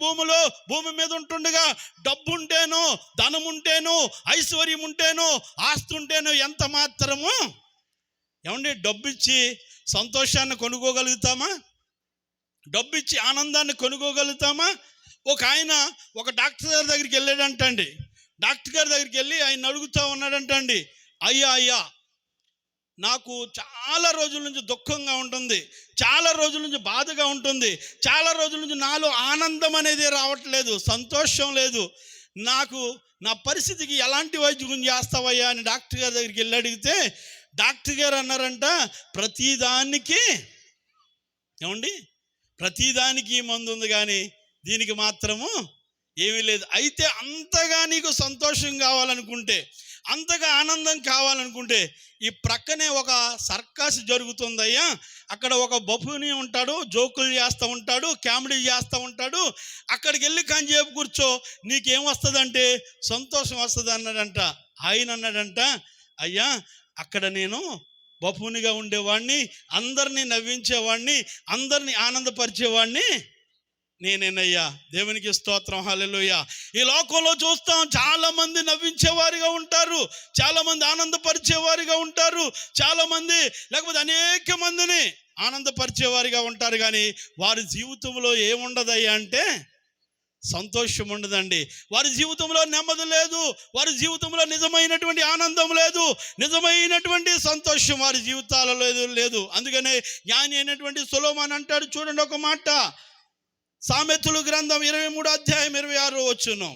భూమి మీద ఉంటుండగా డబ్బు ఉంటేనో, ధనం ఉంటేనో, ఐశ్వర్యం ఉంటేనో, ఆస్తి ఉంటేనో ఎంత మాత్రము ఏమండి డబ్బు ఇచ్చి సంతోషాన్ని కొనుక్కోగలుగుతామా? డబ్బు ఇచ్చి ఆనందాన్ని కొనుక్కోగలుగుతామా? ఆయన ఒక డాక్టర్ గారి దగ్గరికి వెళ్ళాడంటండి. డాక్టర్ గారి దగ్గరికి వెళ్ళి ఆయన అడుగుతూ ఉన్నాడంటండి, అయ్యా నాకు చాలా రోజుల నుంచి దుఃఖంగా ఉంటుంది, చాలా రోజుల నుంచి బాధగా ఉంటుంది, చాలా రోజుల నుంచి నాలో ఆనందం అనేది రావట్లేదు, సంతోషం లేదు, నాకు నా పరిస్థితికి ఎలాంటి వైద్యం చేస్తావయ్యా అని డాక్టర్ గారి దగ్గరికి వెళ్ళి అడిగితే డాక్టర్ గారు అన్నారంట, ప్రతిదానికి మందు ఉంది కానీ దీనికి మాత్రము ఏమీ లేదు. అయితే అంతగా నీకు సంతోషం కావాలనుకుంటే, అంతగా ఆనందం కావాలనుకుంటే ఈ ప్రక్కనే ఒక సర్కస్ జరుగుతుందయ్యా, అక్కడ ఒక బఫూని ఉంటాడు, జోకులు చేస్తూ ఉంటాడు, కామెడీ చేస్తూ ఉంటాడు, అక్కడికి వెళ్ళి కంచేపు కూర్చో, నీకేం వస్తుందంటే సంతోషం వస్తుంది అన్నాడంట. ఆయన అన్నాడంట, అయ్యా అక్కడ నేను బఫూనిగా ఉండేవాడిని, అందరినీ నవ్వించేవాడిని, అందరినీ ఆనందపరిచేవాడిని నేనేనయ్యా. దేవునికి స్తోత్రం, హల్లెలూయా. ఈ లోకంలో చూస్తాం చాలామంది నవ్వించేవారిగా ఉంటారు, చాలామంది ఆనందపరిచేవారిగా ఉంటారు, చాలామంది లేకపోతే అనేక మందిని ఆనందపరిచేవారిగా ఉంటారు, కానీ వారి జీవితంలో ఏముండదయ్యా అంటే సంతోషం ఉండదండి. వారి జీవితంలో నెమ్మది లేదు, వారి జీవితంలో నిజమైనటువంటి ఆనందం లేదు, నిజమైనటువంటి సంతోషం వారి జీవితాలలో లేదు. అందుకనే జ్ఞాని అయినటువంటి సొలొమోను అంటాడు, చూడండి ఒక మాట, సామెతలు గ్రంథం 23 అధ్యాయం 26 వచనం.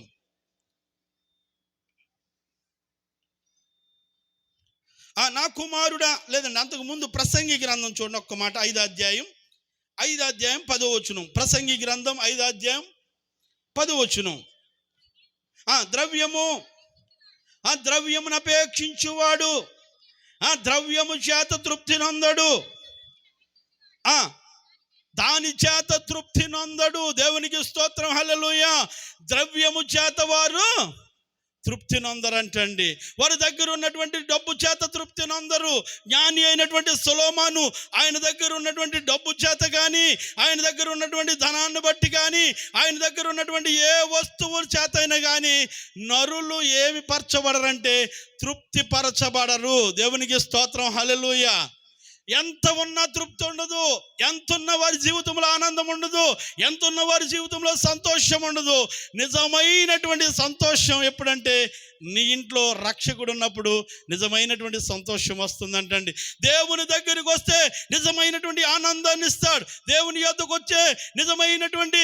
నా కుమారుడా, లేదండి అంతకు ముందు ప్రసంగి గ్రంథం చూడండి ఒక్క మాట, 5వ అధ్యాయం 10వ వచనం. ప్రసంగి గ్రంథం 5వ అధ్యాయం 10వ వచనం. ద్రవ్యమును అపేక్షించువాడు ద్రవ్యము చేత తృప్తి నొందడు, దాని చేత తృప్తి నొందడు. దేవునికి స్తోత్రం, హల్లెలూయా. ద్రవ్యము చేత వారు తృప్తి నొందరంటండి. వారి దగ్గర ఉన్నటువంటి డబ్బు చేత తృప్తి నొందరు. జ్ఞాని అయినటువంటి సొలొమోను ఆయన దగ్గర ఉన్నటువంటి డబ్బు చేత కానీ, ఆయన దగ్గర ఉన్నటువంటి ధనాన్ని బట్టి కానీ, ఆయన దగ్గర ఉన్నటువంటి ఏ వస్తువుల చేత అయినా కానీ నరులు ఏమి పరచబడరంటే తృప్తి పరచబడరు. దేవునికి స్తోత్రం, హల్లెలూయా. ఎంత ఉన్నా తృప్తి ఉండదు, ఎంత ఉన్న వారి జీవితంలో ఆనందం ఉండదు, ఎంత ఉన్న వారి జీవితంలో సంతోషం ఉండదు. నిజమైనటువంటి సంతోషం ఎప్పుడంటే నీ ఇంట్లో రక్షకుడు ఉన్నప్పుడు నిజమైనటువంటి సంతోషం వస్తుందంటండి. దేవుని దగ్గరికి వస్తే నిజమైనటువంటి ఆనందాన్ని ఇస్తాడు. దేవుని యొద్దకు వచ్చే నిజమైనటువంటి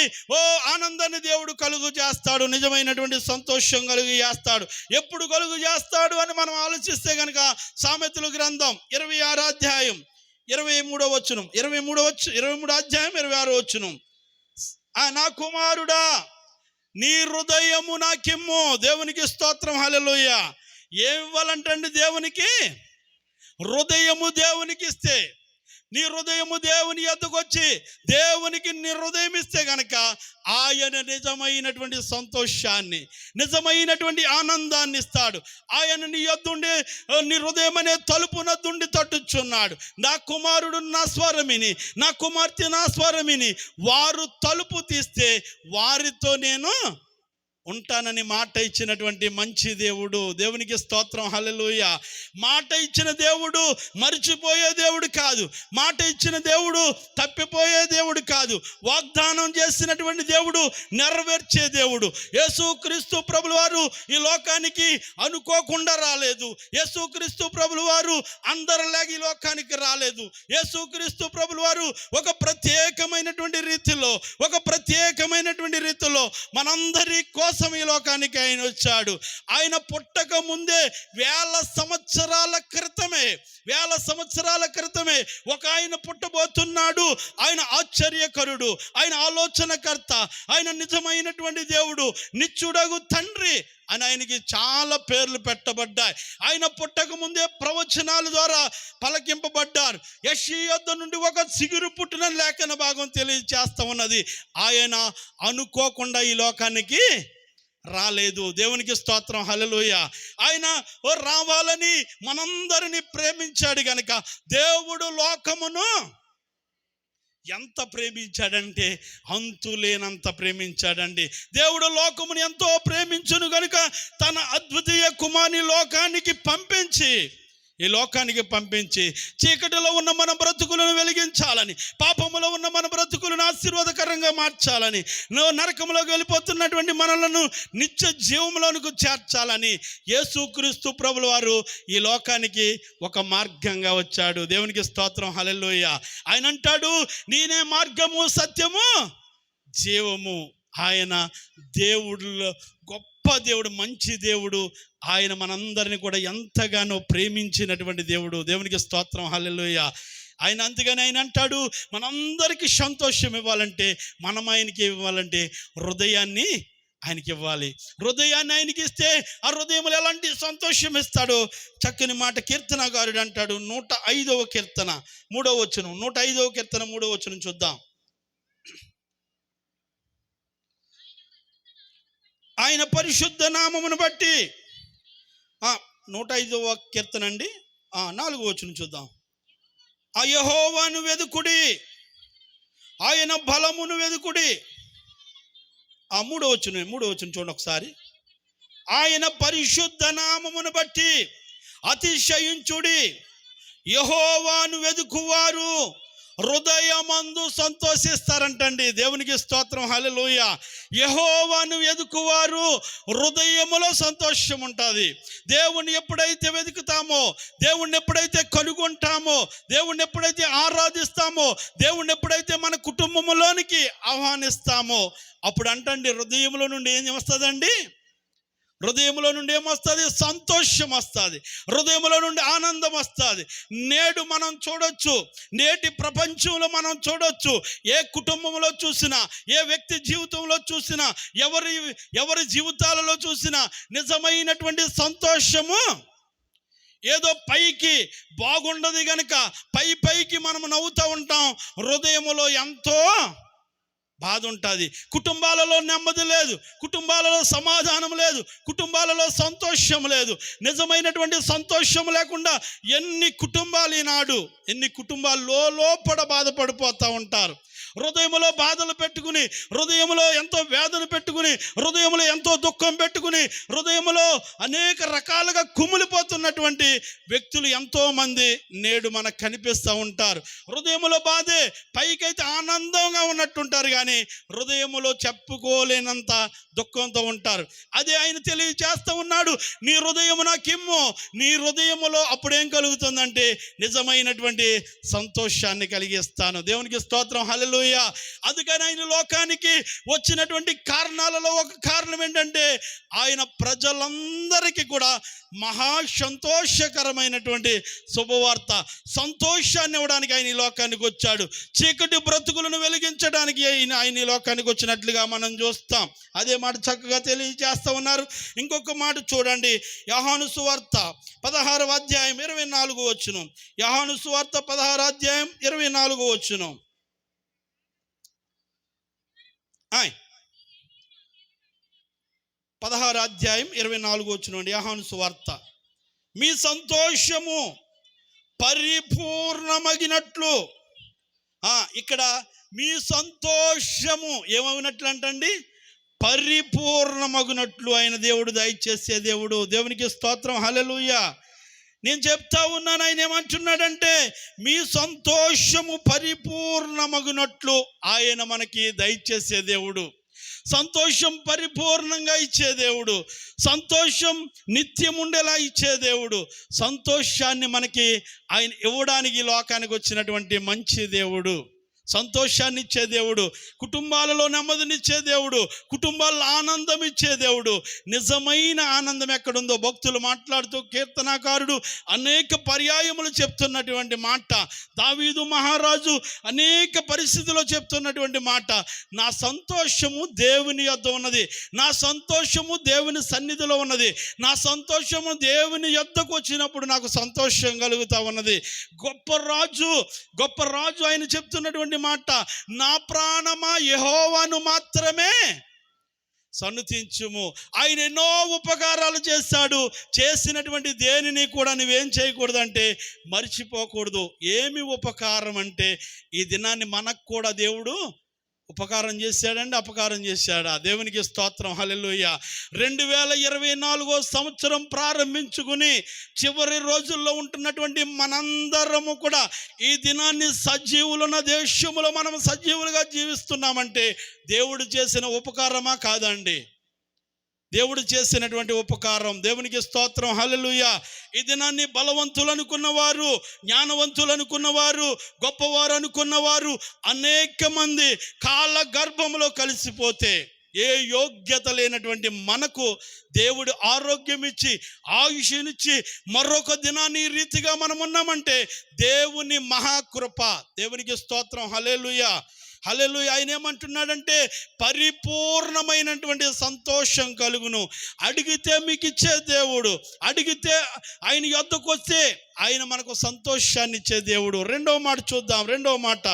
ఆనందాన్ని దేవుడు కలుగు చేస్తాడు, నిజమైనటువంటి సంతోషం కలుగు చేస్తాడు. ఎప్పుడు కలుగు చేస్తాడు అని మనం ఆలోచిస్తే కనుక సామెతల గ్రంథం 26వ అధ్యాయం 23వ వచనం, 23వ అధ్యాయం 26వ వచనం. నా కుమారుడా, నీ హృదయము నాకిమ్ము. దేవునికి స్తోత్రం, హల్లెలూయా. ఏమి ఇవ్వాలంటండి దేవునికి? హృదయము దేవునికి ఇస్తే, నీ హృదయము దేవుని యొద్దకు వచ్చి దేవునికి నీ హృదయం ఇస్తే గనక ఆయన నిజమైనటువంటి సంతోషాన్ని, నిజమైనటువంటి ఆనందాన్ని ఇస్తాడు. ఆయన నీ యొద్దుండి, నీ హృదయం అనే తలుపునద్దుండి తట్టుచున్నాడు. నా కుమారుడు నా స్వరమిని, నా కుమార్తె నా స్వరమిని, వారు తలుపు తీస్తే వారితో నేను ఉంటానని మాట ఇచ్చినటువంటి మంచి దేవుడు. దేవునికి స్తోత్రం, హల్లెలూయా. మాట ఇచ్చిన దేవుడు మరిచిపోయే దేవుడు కాదు, మాట ఇచ్చిన దేవుడు తప్పిపోయే దేవుడు కాదు. వాగ్దానం చేసినటువంటి దేవుడు నెరవేర్చే దేవుడు. యేసుక్రీస్తు ప్రభుల వారు ఈ లోకానికి అనుకోకుండా రాలేదు. యేసుక్రీస్తు ప్రభుల వారు అందరిలాగా ఈ లోకానికి రాలేదు. యేసుక్రీస్తు ప్రభుల వారు ఒక ప్రత్యేకమైనటువంటి రీతిలో మనందరి కోసం ఈ లోకానికి ఆయన వచ్చాడు. ఆయన పుట్టక ముందే వేల సంవత్సరాల క్రితమే ఒక ఆయన పుట్టబోతున్నాడు. ఆయన ఆశ్చర్యకరుడు, ఆయన ఆలోచనకర్త, ఆయన నిజమైనటువంటి దేవుడు, నిత్యుడగు తండ్రి అని ఆయనకి చాలా పేర్లు పెట్టబడ్డాయి. ఆయన పుట్టక ముందే ప్రవచనాల ద్వారా పలకింపబడ్డారు. యెషయా యొద్ద నుండి ఒక చిగురు పుట్టిన లేఖన భాగం తెలియజేస్తా ఉన్నది. ఆయన అనుకోకుండా ఈ లోకానికి రాలేదు. దేవునికి స్తోత్రం, హల్లెలూయా. ఆయన రావాలని మనందరినీ ప్రేమించాడు గనక దేవుడు లోకమును ఎంత ప్రేమించాడంటే అంతులేనంత ప్రేమించాడండి. దేవుడు లోకముని ఎంతో ప్రేమించును గనుక తన అద్వితీయ కుమారుని ఈ లోకానికి పంపించి చీకటిలో ఉన్న మన బ్రతుకులను వెలిగించాలని, పాపములో ఉన్న మన బ్రతుకులను ఆశీర్వాదకరంగా మార్చాలని, నరకంలోకి వెళ్ళిపోతున్నటువంటి మనలను నిత్య జీవంలోనికి చేర్చాలని యేసుక్రీస్తు ప్రభుల వారు ఈ లోకానికి ఒక మార్గంగా వచ్చాడు. దేవునికి స్తోత్రం, హల్లెలూయా. ఆయన అంటాడు, నేనే మార్గము, సత్యము, జీవము. ఆయన దేవుడిలో గొప్ప దేవుడు, మంచి దేవుడు. ఆయన మనందరినీ కూడా ఎంతగానో ప్రేమించినటువంటి దేవుడు. దేవునికి స్తోత్రం, హల్లెలూయా. ఆయన అందుకని ఆయన అంటాడు, మనందరికీ సంతోషం ఇవ్వాలంటే మనం ఆయనకి ఇవ్వాలంటే హృదయాన్ని ఆయనకి ఇవ్వాలి. హృదయాన్ని ఆయనకి ఇస్తే ఆ హృదయంలో ఎలాంటి సంతోషం ఇస్తాడో చక్కని మాట కీర్తనగారుడు అంటాడు. 105వ కీర్తన 3వ వచనం, 105వ కీర్తన 3వ వచనం చూద్దాం. ఆయన పరిశుద్ధ నామమును బట్టి, 105వ కీర్తన అండి, 4వ వచనం చూద్దాం. ఆ యెహోవాను వెదుకుడి, ఆయన బలమును వెదుకుడి. 3వ వచనం చూడండి ఒకసారి. ఆయన పరిశుద్ధ నామమును బట్టి అతిశయించుడి, యెహోవాను వెదుకువారు హృదయమందు సంతోషిస్తారంటండి. దేవునికి స్తోత్రం, హల్లెలూయా. యెహోవాను వెదుకువారు హృదయములో సంతోషం ఉంటుంది. దేవుణ్ణి ఎప్పుడైతే వెతుకుతామో, దేవుణ్ణి ఎప్పుడైతే కనుగొంటామో, దేవుణ్ణి ఎప్పుడైతే ఆరాధిస్తామో, దేవుణ్ణి ఎప్పుడైతే మన కుటుంబంలోనికి ఆహ్వానిస్తామో, అప్పుడు అంటండి హృదయంలో నుండి ఏం వస్తుందండి? హృదయంలో నుండి ఏమొస్తుంది? సంతోషం వస్తుంది. హృదయంలో నుండి ఆనందం వస్తుంది. నేడు మనం చూడొచ్చు, నేటి ప్రపంచంలో మనం చూడొచ్చు, ఏ కుటుంబంలో చూసినా, ఏ వ్యక్తి జీవితంలో చూసినా, ఎవరి జీవితాలలో చూసినా నిజమైనటువంటి సంతోషము ఏదో పైకి బాగుండదు గనుక పైకి మనం నవ్వుతూ ఉంటాం, హృదయములో ఎంతో బాధ ఉంటుంది. కుటుంబాలలో నెమ్మది లేదు, కుటుంబాలలో సమాధానం లేదు, కుటుంబాలలో సంతోషం లేదు. నిజమైనటువంటి సంతోషం లేకుండా ఎన్ని కుటుంబాలు లోపల బాధపడిపోతూ ఉంటారు. హృదయంలో బాధలు పెట్టుకుని, హృదయంలో ఎంతో వేదన పెట్టుకుని, హృదయంలో ఎంతో దుఃఖం పెట్టుకుని, హృదయంలో అనేక రకాలుగా కుమిలిపోతున్నటువంటి వ్యక్తులు ఎంతోమంది నేడు మనకు కనిపిస్తూ ఉంటారు. హృదయంలో బాధే, పైకైతే ఆనందంగా ఉన్నట్టుంటారు కానీ హృదయంలో చెప్పుకోలేనంత దుఃఖంతో ఉంటారు. అదే ఆయన తెలియజేస్తూ ఉన్నాడు, నీ హృదయము నాకిమ్ము. నీ హృదయములో అప్పుడేం కలుగుతుందంటే నిజమైనటువంటి సంతోషాన్ని కలిగిస్తాను. దేవునికి స్తోత్రం, హల్లెలూయా. అందుకని ఆయన లోకానికి వచ్చినటువంటి కారణాలలో ఒక కారణం ఏంటంటే ఆయన ప్రజలందరికీ కూడా మహా సంతోషకరమైనటువంటి శుభవార్త, సంతోషాన్ని ఇవ్వడానికి ఆయన ఈ లోకానికి వచ్చాడు. చీకటి బ్రతుకులను వెలిగించడానికి ఆయన ఈ లోకానికి వచ్చినట్లుగా మనం చూస్తాం. అదే మాట చక్కగా తెలియజేస్తూ ఉన్నారు. ఇంకొక మాట చూడండి, యోహాను సువార్త 16వ అధ్యాయం 24వ వచనం. యోహాను సువార్త 16వ అధ్యాయం 24వ వచనం. 16వ అధ్యాయం 24వ వచనం యోహాను సువార్త. మీ సంతోషము పరిపూర్ణమగినట్లు, ఇక్కడ మీ సంతోషము ఏమగినట్లు అంటండి? పరిపూర్ణమగినట్లు ఆయన దేవుడు దయచేసే దేవుడు. దేవునికి స్తోత్రం, హల్లెలూయా. నేను చెప్తా ఉన్నాను, ఆయన ఏమంటున్నాడంటే మీ సంతోషము పరిపూర్ణమగునట్లు ఆయన మనకి దయచేసే దేవుడు. సంతోషం పరిపూర్ణంగా ఇచ్చే దేవుడు, సంతోషం నిత్యం ఉండేలా ఇచ్చే దేవుడు, సంతోషాన్ని మనకి ఆయన ఇవ్వడానికి లోకానికి వచ్చినటువంటి మంచి దేవుడు, సంతోషాన్ని ఇచ్చే దేవుడు, కుటుంబాలలో నెమ్మదినిచ్చే దేవుడు, కుటుంబాల్లో ఆనందం ఇచ్చే దేవుడు. నిజమైన ఆనందం ఎక్కడుందో భక్తులు మాట్లాడుతూ కీర్తనాకారుడు అనేక పర్యాయములు చెప్తున్నటువంటి మాట, దావీదు మహారాజు అనేక పరిస్థితుల్లో చెప్తున్నటువంటి మాట, నా సంతోషము దేవుని యొద్ద ఉన్నది, నా సంతోషము దేవుని సన్నిధిలో ఉన్నది, నా సంతోషము దేవుని యొద్దకు వచ్చినప్పుడు నాకు సంతోషం కలుగుతూ ఉన్నది. గొప్ప రాజు ఆయన చెప్తున్నటువంటి మాట, నా ప్రాణమా యెహోవాను మాత్రమే సన్నుతించుము. ఆయన ఎన్నో ఉపకారాలు చేశాడు. చేసినటువంటి దేనిని కూడా నువ్వేం చేయకూడదంటే మర్చిపోకూడదు. ఏమి ఉపకారం అంటే ఈ దినాన్ని మనకు కూడా దేవుడు ఉపకారం చేశాడండి, అపకారం చేశాడా? దేవునికి స్తోత్రం, హల్లెలూయా. 2024 సంవత్సరం ప్రారంభించుకుని చివరి రోజుల్లో ఉంటున్నటువంటి మనందరము కూడా ఈ దినాన్ని సజీవులున్న దేశంలో మనం సజీవులుగా జీవిస్తున్నామంటే దేవుడు చేసిన ఉపకారమా కాదండి? దేవుడు చేసినటువంటి ఉపకారం. దేవునికి స్తోత్రం, హల్లెలూయా. ఈ దినాన్ని బలవంతులు అనుకున్నవారు, జ్ఞానవంతులు అనుకున్నవారు, గొప్పవారు అనుకున్నవారు అనేక మంది కాళ్ళ గర్భంలో కలిసిపోతే ఏ యోగ్యత లేనటువంటి మనకు దేవుడు ఆరోగ్యం ఇచ్చి ఆయుష్నిచ్చి మరొక దినాన్ని ఈ రీతిగా మనం ఉన్నామంటే దేవుని మహాకృప. దేవునికి స్తోత్రం, హల్లెలూయా, హల్లెలూయా. ఆయన ఏమంటున్నాడంటే పరిపూర్ణమైనటువంటి సంతోషం కలుగును. అడిగితే మీకు ఇచ్చే దేవుడు, అడిగితే ఆయన యొద్దకు వస్తే ఆయన మనకు సంతోషాన్ని ఇచ్చే దేవుడు. రెండవ మాట చూద్దాం. రెండవ మాట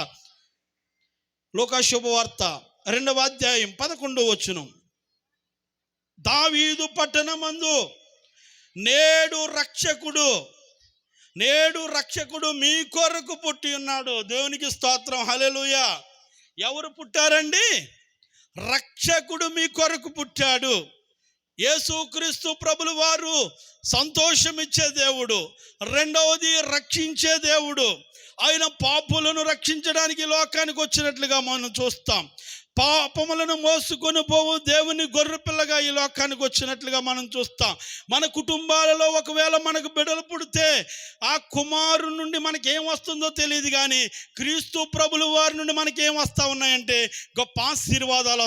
లూకా శుభవార్త 2వ అధ్యాయం 11వ వచనం. దావీదు పట్టణమందు నేడు రక్షకుడు మీ కొరకు పుట్టి ఉన్నాడు. దేవునికి స్తోత్రం, హల్లెలూయా. ఎవరు పుట్టారండి? రక్షకుడు మీ కొరకు పుట్టాడు. యేసుక్రీస్తు ప్రభులు వారు సంతోషం ఇచ్చే దేవుడు. రెండవది రక్షించే దేవుడు. ఆయన పాపులను రక్షించడానికి లోకానికి వచ్చినట్లుగా మనం చూస్తాం. పాపములను మోసుకొని పోవు దేవుని గొర్రెపిల్లగా ఈ లోకానికి వచ్చినట్లుగా మనం చూస్తాం. మన కుటుంబాలలో ఒకవేళ మనకు బిడ్డలు పుడితే ఆ కుమారు నుండి మనకేం వస్తుందో తెలియదు, కానీ క్రీస్తు ప్రభులు వారి నుండి మనకేం వస్తూ ఉన్నాయంటే గొప్ప ఆశీర్వాదాలు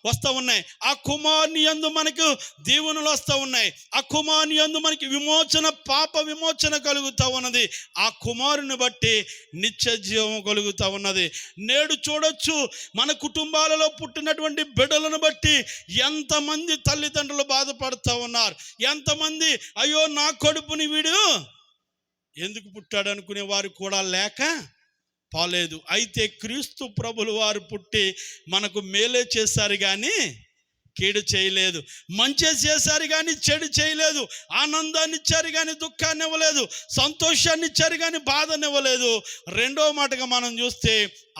వస్తూ ఉన్నాయి. ఆ కుమారుని యందు మనకు దీవెనలు వస్తూ ఉన్నాయి. ఆ కుమారుని యందు మనకి విమోచన, పాప విమోచన కలుగుతూ ఉన్నది. ఆ కుమారుని బట్టి నిత్య జీవం కలుగుతూ ఉన్నది. నేడు చూడొచ్చు, మన కుటుంబాలలో పుట్టినటువంటి బిడ్డలను బట్టి ఎంతమంది తల్లిదండ్రులు బాధపడుతూ ఉన్నారు. ఎంతమంది అయ్యో నా కడుపుని వీడు ఎందుకు పుట్టాడు అనుకునే వారు కూడా లేక పోలేదు. అయితే క్రీస్తు ప్రభులు వారు పుట్టి మనకు మేలే చేశారు కానీ కీడు చేయలేదు. మంచి చేశారు కానీ చెడు చేయలేదు. ఆనందాన్ని ఇచ్చారు కానీ దుఃఖాన్ని ఇవ్వలేదు. సంతోషాన్ని ఇచ్చారు కానీ బాధని ఇవ్వలేదు. రెండో మాటగా మనం చూస్తే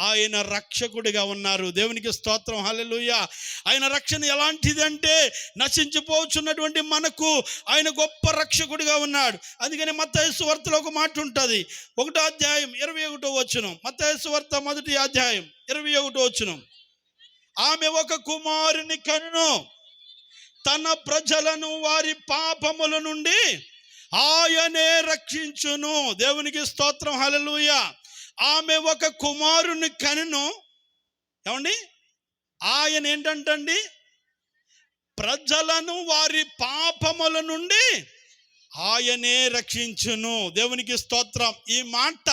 ఆయన రక్షకుడిగా ఉన్నారు. దేవునికి స్తోత్రం, హల్లెలూయా. ఆయన రక్షణ ఎలాంటిదంటే నశించిపోతున్నటువంటి మనకు ఆయన గొప్ప రక్షకుడిగా ఉన్నాడు. అందుకని మత్తయి సువార్తలో ఒక మాట ఉంటుంది, 1వ అధ్యాయం 21వ వచనం. మత్తయి సువార్త 1వ అధ్యాయం 21వ వచనం. ఆమె ఒక కుమారుని కనును, తన ప్రజలను వారి పాపముల నుండి ఆయనే రక్షించును. దేవునికి స్తోత్రం, హల్లెలూయా. ఆమె ఒక కుమారుని కనును. ఏమండి, ఆయన ఏంటంటండి, ప్రజలను వారి పాపముల నుండి ఆయనే రక్షించును. దేవునికి స్తోత్రం. ఈ మాట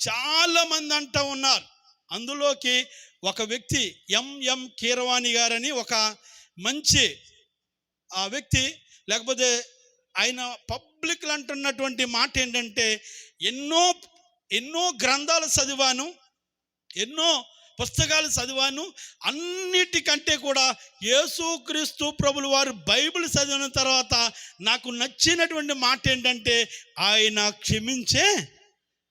చాలా మంది అంటూ ఉన్నారు. అందులోకి ఒక వ్యక్తి ఎంఎం కీరవాణి గారని ఒక మంచి ఆ వ్యక్తి, లేకపోతే ఆయన పబ్లిక్లు అంటున్నటువంటి మాట ఏంటంటే, ఎన్నో గ్రంథాలు చదివాను, ఎన్నో పుస్తకాలు చదివాను, అన్నిటికంటే కూడా యేసుక్రీస్తు ప్రభులు వారు బైబిల్ చదివిన తర్వాత నాకు నచ్చినటువంటి మాట ఏంటంటే, ఆయన క్షమించే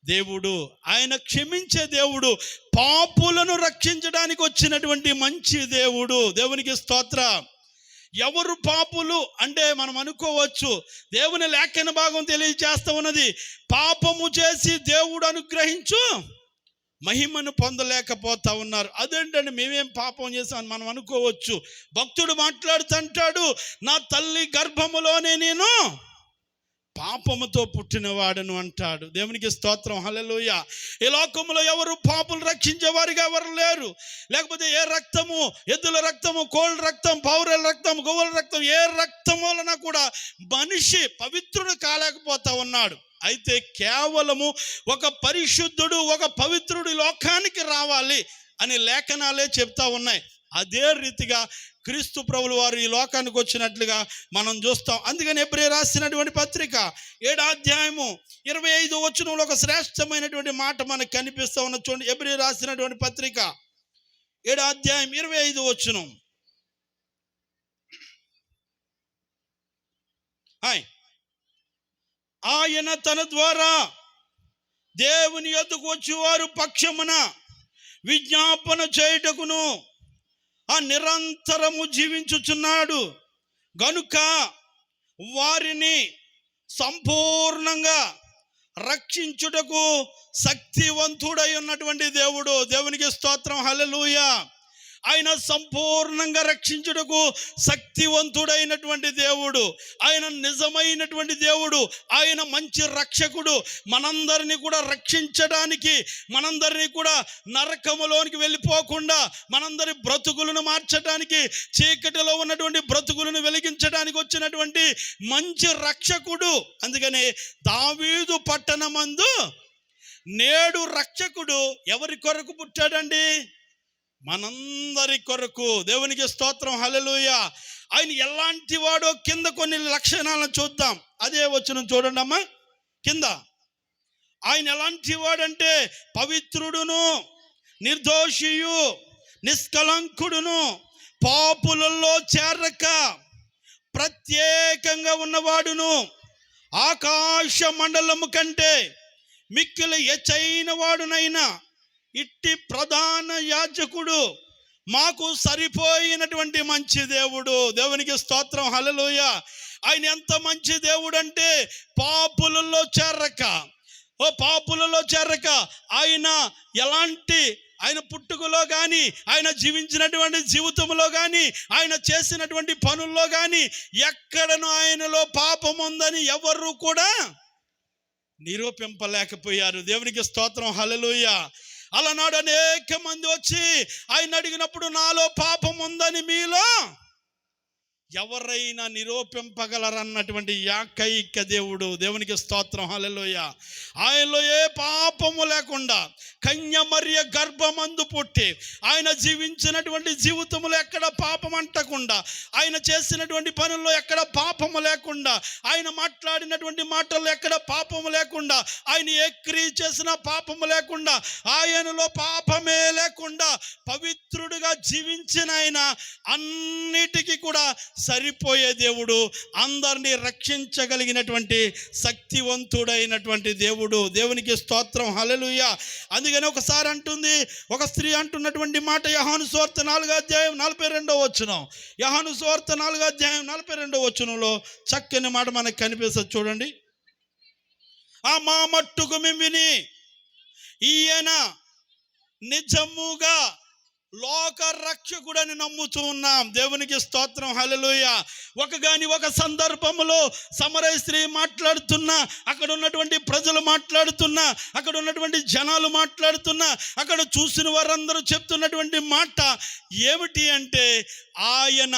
దేవుడు. ఆయన క్షమించే దేవుడు, పాపులను రక్షించడానికి వచ్చినటువంటి మంచి దేవుడు. దేవునికి స్తోత్రం. ఎవరు పాపులు అంటే మనం అనుకోవచ్చు, దేవుని లేఖన భాగం తెలియజేస్తూ ఉన్నది, పాపము చేసి దేవుడు అనుగ్రహించు మహిమను పొందలేకపోతా ఉన్నారు. అదేంటంటే మేమేం పాపం చేసామని మనం అనుకోవచ్చు. భక్తుడు మాట్లాడుతుంటాడు, నా తల్లి గర్భములోనే నేను పాపముతో పుట్టినవాడను అంటాడు. దేవునికి స్తోత్రం, హల్లెలూయా. ఈ లోకంలో ఎవరు పాపులు రక్షించేవారుగా ఎవరు లేరు. లేకపోతే ఏ రక్తము, ఎద్దుల రక్తము, కోళ్ళ రక్తం, పౌరుల రక్తం, గోవుల రక్తం, ఏ రక్తం వలన కూడా మనిషి పవిత్రుడు కాలేకపోతా ఉన్నాడు. అయితే కేవలము ఒక పరిశుద్ధుడు, ఒక పవిత్రుడు లోకానికి రావాలి అని లేఖనాలే చెప్తా ఉన్నాయి. అదే రీతిగా క్రీస్తు ప్రభులు వారు ఈ లోకానికి వచ్చినట్లుగా మనం చూస్తాం. అందుకని హెబ్రీ రాసినటువంటి పత్రిక 7వ అధ్యాయము 25వ వచనంలో ఒక శ్రేష్టమైనటువంటి మాట మనకు కనిపిస్తూ ఉన్న చూడండి. హెబ్రీ రాసినటువంటి పత్రిక 7వ అధ్యాయం 25వ వచనం. ఆయన తన ద్వారా దేవుని యొద్దకు వచ్చి వారు పక్షమున విజ్ఞాపన చేయుటకును ఆ నిరంతరము జీవించుచున్నాడు గనుక వారిని సంపూర్ణంగా రక్షించుటకు శక్తివంతుడై ఉన్నటువంటి దేవుడు. దేవునికి స్తోత్రం, హల్లెలూయా. ఆయన సంపూర్ణంగా రక్షించుటకు శక్తివంతుడైనటువంటి దేవుడు. ఆయన నిజమైనటువంటి దేవుడు. ఆయన మంచి రక్షకుడు. మనందరినీ కూడా రక్షించడానికి, మనందరినీ కూడా నరకములోనికి వెళ్ళిపోకుండా మనందరి బ్రతుకులను మార్చడానికి, చీకటిలో ఉన్నటువంటి బ్రతుకులను వెలిగించడానికి వచ్చినటువంటి మంచి రక్షకుడు. అందుకనే దావీదు పట్టణమందు నేడు రక్షకుడు ఎవరి కొరకు పుట్టాడండి? మనందరి కొరకు. దేవునికి స్తోత్రం, హల్లెలూయా. ఆయన ఎలాంటి వాడో కింద కొన్ని లక్షణాలను చూద్దాం. అదే వచనం చూడండి అమ్మా కింద. ఆయన ఎలాంటి వాడంటే పవిత్రుడును, నిర్దోషియు, నిష్కలంకుడును, పాపులలో చేరక ప్రత్యేకంగా ఉన్నవాడును, ఆకాశ మండలము కంటే మిక్కిలి హెచ్చైన వాడునైనా ఇట్టి ప్రధాన యాజకుడు మాకు సరిపోయినటువంటి మంచి దేవుడు. దేవునికి స్తోత్రం, హల్లెలూయా. ఆయన ఎంత మంచి దేవుడు అంటే పాపులలో చేరక ఆయన ఎలాంటి ఆయన పుట్టుకలో కానీ, ఆయన జీవించినటువంటి జీవితంలో కానీ, ఆయన చేసినటువంటి పనుల్లో కానీ ఎక్కడనూ ఆయనలో పాపం ఉందని ఎవరు కూడా నిరూపింపలేకపోయారు. దేవునికి స్తోత్రం, హల్లెలూయా. అలనాడు అనేక మంది వచ్చి ఆయన అడిగినప్పుడు నాలో పాపం ఉందని మీలో ఎవరైనా నిరూపింపగలరన్నటువంటి ఏకైక దేవుడు. దేవునికి స్తోత్రం, హల్లెలూయా. ఆయనలో ఏ పాపము లేకుండా కన్యమర్య గర్భమందు పుట్టి ఆయన జీవించినటువంటి జీవితంలో ఎక్కడ పాపం అంటకుండా, ఆయన చేసినటువంటి పనుల్లో ఎక్కడ పాపము లేకుండా, ఆయన మాట్లాడినటువంటి మాటల్లో ఎక్కడ పాపము లేకుండా, ఆయన ఏ క్రియ చేసినా పాపము లేకుండా, ఆయనలో పాపమే లేకుండా పవిత్రుడిగా జీవించిన ఆయన అన్నిటికీ కూడా సరిపోయే దేవుడు, అందరినీ రక్షించగలిగినటువంటి శక్తివంతుడైనటువంటి దేవుడు. దేవునికి స్తోత్రం, హల్లెలూయా. అందుకని ఒకసారి అంటుంది, ఒక స్త్రీ అంటున్నటువంటి మాట యోహాను సువార్త 4:42 యోహాను సువార్త 4:42 చక్కని మాట మనకు కనిపిస్తుంది. చూడండి. మా మట్టుకు మేము విని ఈయన నిజముగా లోక రక్షకుడని నమ్ముతూ ఉన్నాం. దేవునికి స్తోత్రం, హల్లెలూయా. ఒక సందర్భంలో సమరయ స్త్రీ మాట్లాడుతున్నా, అక్కడ ఉన్నటువంటి ప్రజలు మాట్లాడుతున్నా, అక్కడ ఉన్నటువంటి జనాలు మాట్లాడుతున్నా, అక్కడ చూసిన వారందరూ చెప్తున్నటువంటి మాట ఏమిటి అంటే, ఆయన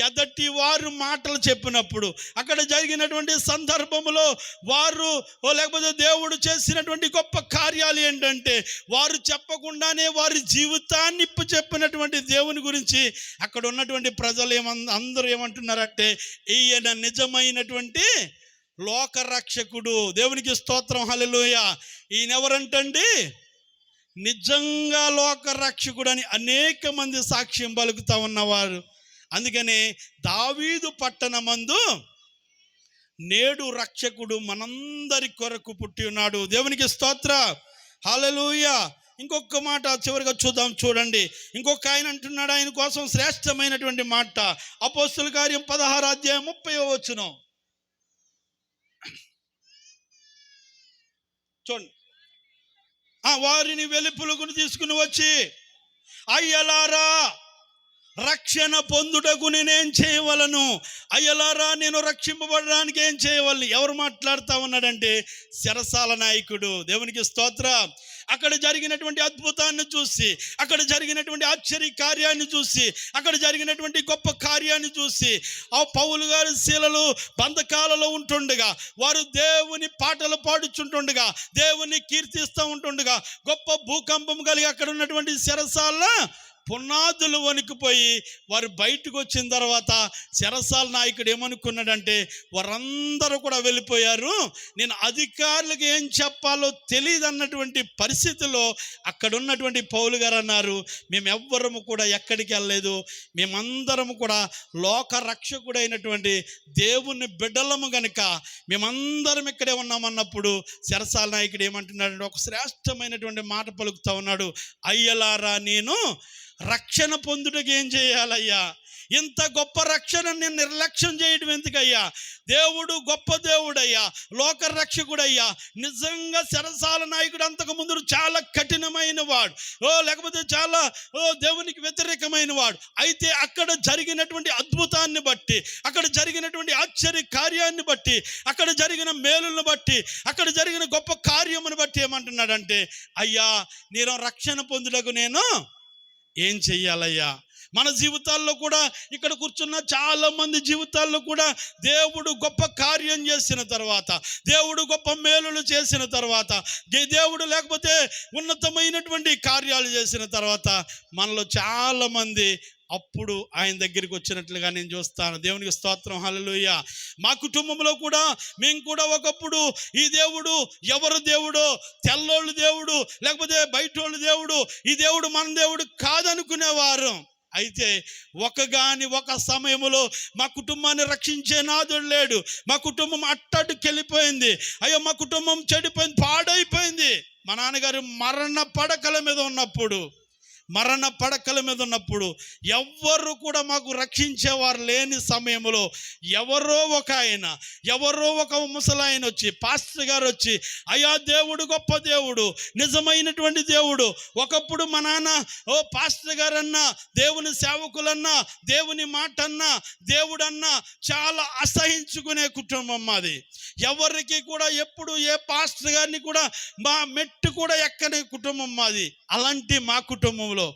ఎదటి వారు మాటలు చెప్పినప్పుడు అక్కడ జరిగినటువంటి సందర్భంలో వారు లేకపోతే దేవుడు చేసినటువంటి గొప్ప కార్యాలు ఏంటంటే, వారు చెప్పకుండానే వారి జీవితాన్ని చెప్పినటువంటి దేవుని గురించి అక్కడ ఉన్నటువంటి ప్రజలు అందరూ ఏమంటున్నారంటే, ఈయన నిజమైనటువంటి లోకరక్షకుడు. దేవునికి స్తోత్రం, హల్లెలూయా. ఈయన ఎవరంటండి? నిజంగా లోకరక్షకుడు అని అనేక మంది సాక్ష్యం పలుకుతా ఉన్నవారు. అందుకనే దావీదు పట్టణమందు నేడు రక్షకుడు మనందరి కొరకు పుట్టి ఉన్నాడు. దేవునికి స్తోత్రం, హల్లెలూయా. ఇంకొక మాట చివరిగా చూద్దాం. చూడండి, ఇంకొక ఆయన అంటున్నాడు ఆయన కోసం శ్రేష్టమైనటువంటి మాట. అపోస్తలుల కార్యం 16:30 చూడండి. వారిని వెలుపలకు తీసుకుని వచ్చి, అయ్యలారా రక్షణ పొందుటకు నేనేం చేయవలను? అయ్యలారా నేను రక్షింపబడడానికి ఏం చేయవలను? ఎవరు మాట్లాడుతూ ఉన్నాడంటే చెరసాల నాయకుడు. దేవునికి స్తోత్రం. అక్కడ జరిగినటువంటి అద్భుతాన్ని చూసి, అక్కడ జరిగినటువంటి ఆశ్చర్య కార్యాన్ని చూసి, అక్కడ జరిగినటువంటి గొప్ప కార్యాన్ని చూసి, ఆ పౌలు గారి శీలలు బంధకాలలో ఉంటుండగా, వారు దేవుని పాటలు పాడుచుంటుండగా, దేవుని కీర్తిస్తూ ఉంటుండగా, గొప్ప భూకంపం కలిగి అక్కడ ఉన్నటువంటి చెరసాల పునాదులు వణికిపోయి వారు బయటకు వచ్చిన తర్వాత చెరసాల నాయకుడు ఏమనుకున్నాడంటే, వారందరూ కూడా వెళ్ళిపోయారు, నేను అధికారులకు ఏం చెప్పాలో తెలియదు అన్నటువంటి పరిస్థితిలో అక్కడ ఉన్నటువంటి పౌలు గారు అన్నారు, మేమెవ్వరము కూడా ఎక్కడికి వెళ్ళలేదు, మేమందరము కూడా లోక రక్షకుడైనటువంటి దేవుని బిడ్డలము గనుక మేమందరం ఇక్కడే ఉన్నామన్నప్పుడు చెరసాల నాయకుడు ఏమంటున్నాడంటే, ఒక శ్రేష్టమైనటువంటి మాట పలుకుతా ఉన్నాడు. అయ్యలారా నేను రక్షణ పొందుటకు ఏం చేయాలయ్యా? ఇంత గొప్ప రక్షణ నేను నిర్లక్ష్యం చేయడం ఎందుకయ్యా? దేవుడు గొప్ప దేవుడయ్యా, లోక రక్షకుడయ్యా. నిజంగా చెరసాల నాయకుడు అంతకుముందు చాలా కఠినమైన వాడు, లేకపోతే చాలా దేవునికి వ్యతిరేకమైన వాడు. అయితే అక్కడ జరిగినటువంటి అద్భుతాన్ని బట్టి, అక్కడ జరిగినటువంటి ఆశ్చర్య కార్యాన్ని బట్టి, అక్కడ జరిగిన మేలులను బట్టి, అక్కడ జరిగిన గొప్ప కార్యమును బట్టి ఏమంటున్నాడంటే, అయ్యా నేను రక్షణ పొందుటకు నేను ఏం చెయ్యాలయ్యా? మన జీవితాల్లో కూడా, ఇక్కడ కూర్చున్న చాలా మంది జీవితాల్లో కూడా దేవుడు గొప్ప కార్యం చేసిన తర్వాత, దేవుడు గొప్ప మేలులు చేసిన తర్వాత, దేవుడు లేకపోతే ఉన్నతమైనటువంటి కార్యాలు చేసిన తర్వాత మనలో చాలా మంది అప్పుడు ఆయన దగ్గరికి వచ్చినట్లుగా నేను చూస్తాను. దేవునికి స్తోత్రం, హల్లెలూయా. మా కుటుంబంలో కూడా మేము కూడా ఒకప్పుడు ఈ దేవుడు ఎవరు దేవుడో, తెల్లోళ్ళు దేవుడు లేకపోతే బయటోళ్ళు దేవుడు, ఈ దేవుడు మన దేవుడు కాదనుకునేవారు. అయితే ఒక సమయంలో మా కుటుంబాన్ని రక్షించే నాదుడు లేడు, మా కుటుంబం అట్టడుకెళ్ళిపోయింది, అయ్యో మా కుటుంబం చెడిపోయింది, పాడైపోయింది. మా నాన్నగారు మరణ పడకల మీద ఉన్నప్పుడు మరణ పడకల మీద ఉన్నప్పుడు ఎవ్వరు కూడా మాకు రక్షించేవారు లేని సమయంలో ఎవరో ఒక ముసలాయన వచ్చి, పాస్టర్ గారు వచ్చి, అయ్యా దేవుడు గొప్ప దేవుడు, నిజమైనటువంటి దేవుడు. ఒకప్పుడు మా నాన్న పాస్టర్ గారన్నా, దేవుని సేవకులన్నా, దేవుని మాట అన్నా, దేవుడన్నా చాలా అసహించుకునే కుటుంబం మాది. ఎవరికి కూడా ఎప్పుడు ఏ పాస్టర్ గారిని కూడా మా మెట్టు కూడా ఎక్కని కుటుంబం మాది. అలాంటి మా కుటుంబంలో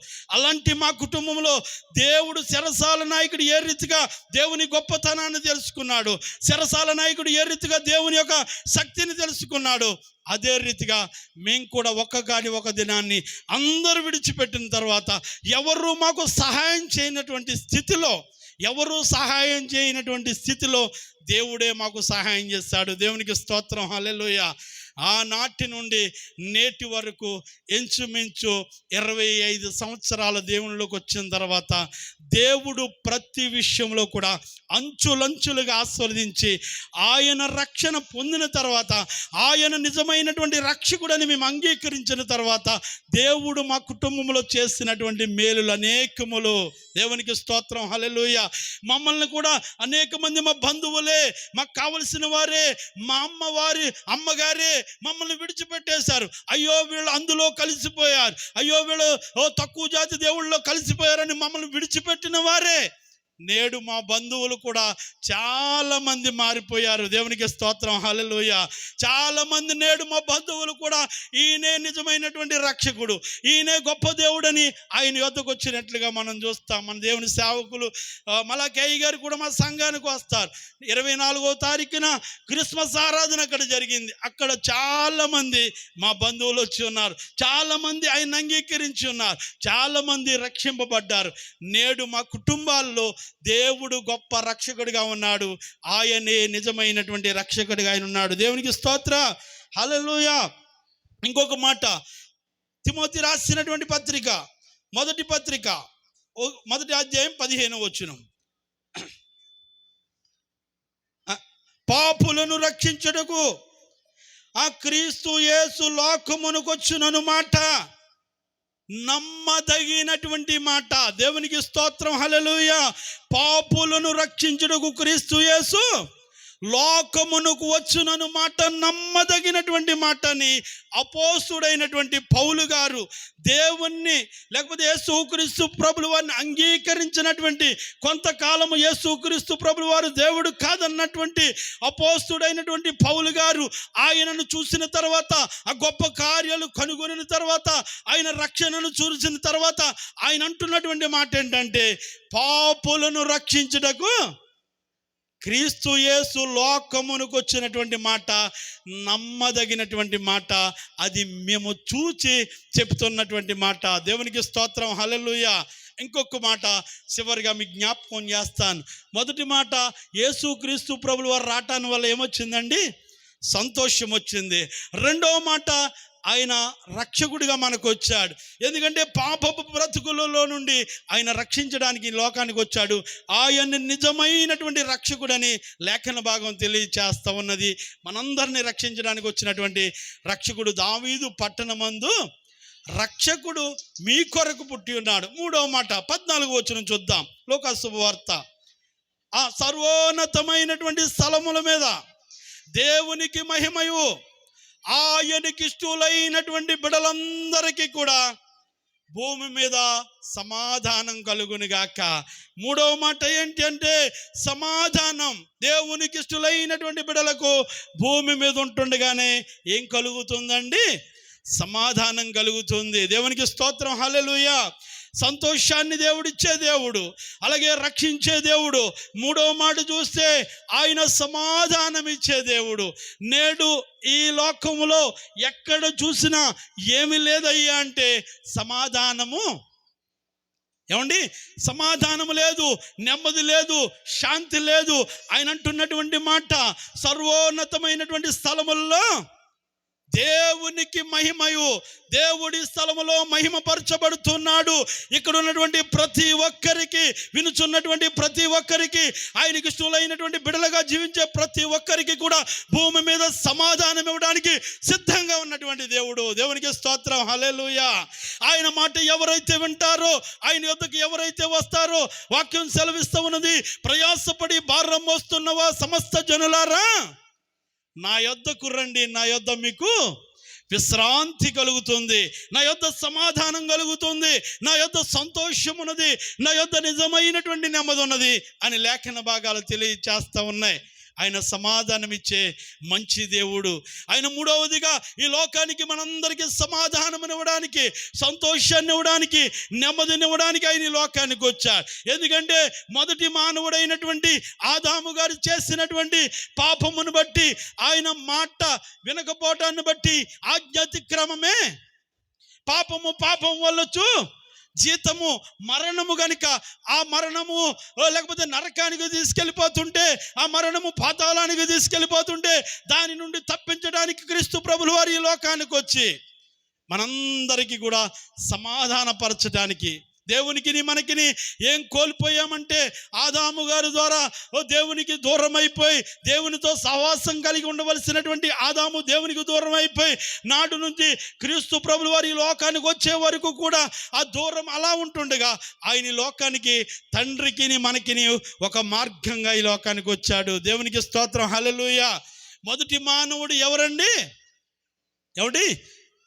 దేవుడు చెరసాల నాయకుడు ఏ రీతిగా దేవుని గొప్పతనాన్ని తెలుసుకున్నాడు, చెరసాల నాయకుడు ఏ రీతిగా దేవుని యొక్క శక్తిని తెలుసుకున్నాడు, అదే రీతిగా మేము కూడా ఒక దినాన్ని అందరూ విడిచిపెట్టిన తర్వాత ఎవరు మాకు సహాయం చేయనటువంటి స్థితిలో దేవుడే మాకు సహాయం చేస్తాడు. దేవునికి స్తోత్రం, హల్లెలూయా. ఆనాటి నుండి నేటి వరకు ఇంచుమించు 25 సంవత్సరాల దేవునిలోకి వచ్చిన తర్వాత దేవుడు ప్రతి విషయంలో కూడా అంచులంచులుగా ఆస్వాదించి ఆయన రక్షణ పొందిన తర్వాత, ఆయన నిజమైనటువంటి రక్షకుడని మేము అంగీకరించిన తర్వాత దేవుడు మా కుటుంబంలో చేసినటువంటి మేలులు అనేకములు. దేవునికి స్తోత్రం, హల్లెలూయా. మమ్మల్ని కూడా అనేక మంది మా బంధువులే, మాకు కావలసిన వారే, మా అమ్మగారే మమ్మల్ని విడిచిపెట్టేశారు. అయ్యో వీళ్ళు అందులో కలిసిపోయారు, అయ్యో వీళ్ళు తక్కువ జాతి దేవుళ్ళలో కలిసిపోయారని మమ్మల్ని విడిచిపెట్టిన వారే నేడు మా బంధువులు కూడా చాలా మంది మారిపోయారు. దేవునికి స్తోత్రం, హల్లెలూయా. చాలా మంది నేడు మా బంధువులు కూడా ఈయనే నిజమైనటువంటి రక్షకుడు, ఈయనే గొప్ప దేవుడని ఆయన యొద్దకు వచ్చినట్లుగా మనం చూస్తాం. మన దేవుని సేవకులు మలాకయ్య గారు కూడా మా సంఘానికి వస్తారు. 24వ తారీఖున క్రిస్మస్ ఆరాధన అక్కడ జరిగింది. అక్కడ చాలా మంది మా బంధువులు వచ్చి ఉన్నారు, చాలా మంది ఆయన అంగీకరించి ఉన్నారు, చాలా మంది రక్షింపబడ్డారు. నేడు మా కుటుంబాల్లో దేవుడు గొప్ప రక్షకుడిగా ఉన్నాడు. ఆయనే నిజమైనటువంటి రక్షకుడిగా ఆయన ఉన్నాడు. దేవునికి స్తోత్ర, హల్లెలూయా. ఇంకొక మాట, తిమోతి రాసినటువంటి పత్రిక, మొదటి అధ్యాయం 15వ వచనం, పాపులను రక్షించుటకు ఆ క్రీస్తు యేసు లోకమునకు వచ్చునను మాట నమ్మదగినటువంటి మాట. దేవునికి స్తోత్రం, హల్లెలూయా. పాపులను రక్షించుటకు క్రీస్తు యేసు లోకమునకు వచ్చునను మాట నమ్మదగినటువంటి మాటని అపోస్తుడైనటువంటి పౌలు గారు దేవుణ్ణి లేకపోతే యేసుక్రీస్తు ప్రభుల వారిని అంగీకరించినటువంటి, కొంతకాలము యేసుక్రీస్తు ప్రభుల వారు దేవుడు కాదన్నటువంటి అపోస్తుడైనటువంటి పౌలు గారు ఆయనను చూసిన తర్వాత, ఆ గొప్ప కార్యాలు కనుగొనిన తర్వాత, ఆయన రక్షణను చూసిన తర్వాత ఆయన అంటున్నటువంటి మాట ఏంటంటే, పాపులను రక్షించుటకు క్రీస్తు యేసు లోకమునకు వచ్చినటువంటి మాట నమ్మదగినటువంటి మాట. అది మేము చూచి చెప్తున్నటువంటి మాట. దేవునికి స్తోత్రం, హల్లెలూయా. ఇంకొక మాట చివరిగా మీకు జ్ఞాపకం చేస్తాను. మొదటి మాట, యేసుక్రీస్తు ప్రభుల వారు రావటాన్ని వల్ల ఏమొచ్చిందండి? సంతోషం వచ్చింది. రెండవ మాట, ఆయన రక్షకుడిగా మనకు వచ్చాడు. ఎందుకంటే పాపపు బ్రతుకులలో నుండి ఆయన రక్షించడానికి లోకానికి వచ్చాడు. ఆయన నిజమైనటువంటి రక్షకుడని లేఖన భాగం తెలియచేస్తూ ఉన్నది. మనందరినీ రక్షించడానికి వచ్చినటువంటి రక్షకుడు. దావీదు పట్టణమందు రక్షకుడు మీ కొరకు పుట్టి ఉన్నాడు. మూడవ మాట 14వ వచనం చూద్దాం. లూకా శుభవార్త. ఆ సర్వోన్నతమైనటువంటి స్థలముల మీద దేవునికి మహిమయు ఆయనకి ఇష్టలైనటువంటి బిడ్డలందరికీ కూడా భూమి మీద సమాధానం కలుగునుగాక. మూడవ మాట ఏంటి అంటే, సమాధానం. దేవునికి ఇష్టలైనటువంటి బిడ్డలకు భూమి మీద ఉంటుండగానే ఏం కలుగుతుందండి? సమాధానం కలుగుతుంది. దేవునికి స్తోత్రం, హల్లెలూయా. సంతోషాన్ని దేవుడిచ్చే దేవుడు, అలాగే రక్షించే దేవుడు. మూడవ మాట చూస్తే ఆయన సమాధానం ఇచ్చే దేవుడు. నేడు ఈ లోకములో ఎక్కడ చూసినా ఏమి లేదయ్యా అంటే సమాధానము. ఏమండి? సమాధానం లేదు, నెమ్మది లేదు, శాంతి లేదు. ఆయన అంటున్నటువంటి మాట, సర్వోన్నతమైనటువంటి స్థలముల్లో దేవునికి మహిమయు, దేవుడి స్థలములో మహిమపరచబడుతున్నాడు. ఇక్కడ ఉన్నటువంటి ప్రతి ఒక్కరికి, వినుచున్నటువంటి ప్రతి ఒక్కరికి, ఆయనకి ఇష్టమైనటువంటి బిడలుగా జీవించే ప్రతి ఒక్కరికి కూడా భూమి మీద సమాధానం ఇవ్వడానికి సిద్ధంగా ఉన్నటువంటి దేవుడు. దేవునికి స్తోత్రం, హల్లెలూయా. ఆయన మాట ఎవరైతే వింటారో, ఆయన యొద్దకు ఎవరైతే వస్తారో, వాక్యం సెలవిస్తూ ఉన్నది, ప్రయాసపడి భారం మోస్తున్నవా సమస్త జనులారా నా యొద్దకు రండి, నా యొద్ద మీకు విశ్రాంతి కలుగుతుంది, నా యొద్ద సమాధానం కలుగుతుంది, నా యొద్ద సంతోషం ఉన్నది, నా యొద్ద నిజమైనటువంటి నెమ్మది ఉన్నది అని లేఖన భాగాలు తెలియచేస్తూ ఉన్నాయి. ఆయన సమాధానం ఇచ్చే మంచి దేవుడు. ఆయన మూడవదిగా ఈ లోకానికి మనందరికీ సమాధానం ఇవ్వడానికి, సంతోషాన్ని ఇవ్వడానికి, నెమ్మదిని ఇవ్వడానికి ఆయన ఈ లోకానికి వచ్చాడు. ఎందుకంటే మొదటి మానవుడైనటువంటి ఆదాము గారు చేసినటువంటి పాపమును బట్టి, ఆయన మాట వినకపోవటాన్ని బట్టి, ఆజ్ఞాతిక్రమమే పాపం వల్లొచ్చు జీతము మరణము గనుక, ఆ మరణము లేకపోతే నరకానికి తీసుకెళ్ళిపోతుంటే, ఆ మరణము పాతాళానికి తీసుకెళ్ళిపోతుంటే, దాని నుండి తప్పించడానికి క్రీస్తు ప్రభులు వారు ఈ లోకానికి వచ్చి మనందరికీ కూడా సమాధానపరచడానికి, దేవునికి మనకిని ఏం కోల్పోయామంటే, ఆదాము గారి ద్వారా దేవునికి దూరం అయిపోయి, దేవునితో సహవాసం కలిగి ఉండవలసినటువంటి ఆదాము దేవునికి దూరం అయిపోయి, నాడు నుంచి క్రీస్తు ప్రభులు వారి లోకానికి వచ్చే వరకు కూడా ఆ దూరం అలా ఉంటుండగా, ఆయన లోకానికి, తండ్రికి మనకిని ఒక మార్గంగా ఈ లోకానికి వచ్చాడు. దేవునికి స్తోత్రం, హల్లెలూయా. మొదటి మానవుడు ఎవరండి?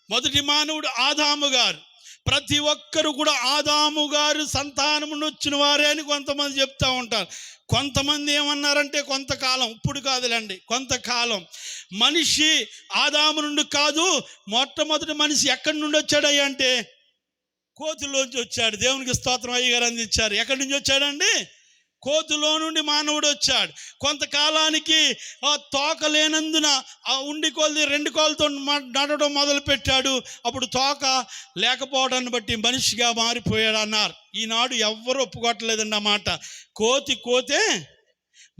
మొదటి మానవుడు ఆదాము గారు. ప్రతి ఒక్కరు కూడా ఆదాము గారు సంతానము వచ్చిన వారే అని కొంతమంది చెప్తూ ఉంటారు. కొంతమంది ఏమన్నారంటే కొంతకాలం, ఇప్పుడు కాదులేండి, కొంతకాలం మనిషి ఆదాము నుండి కాదు, మొట్టమొదటి మనిషి ఎక్కడి నుండి వచ్చాడయ్యా అంటే కోతిలోంచి వచ్చాడు. దేవునికి స్తోత్రం అయ్యగారు అందించారు. ఎక్కడి నుంచి వచ్చాడండి? కోతులో నుండి మానవుడు వచ్చాడు. కొంతకాలానికి తోక లేనందున ఆ ఉండి కొలది 2 కాళ్ళతో నడవడం మొదలు పెట్టాడు. అప్పుడు తోక లేకపోవడాన్ని బట్టి మనిషిగా మారిపోయాడు అన్నారు. ఈనాడు ఎవ్వరు ఒప్పుకోవట్లేదండి ఆ మాట. కోతే,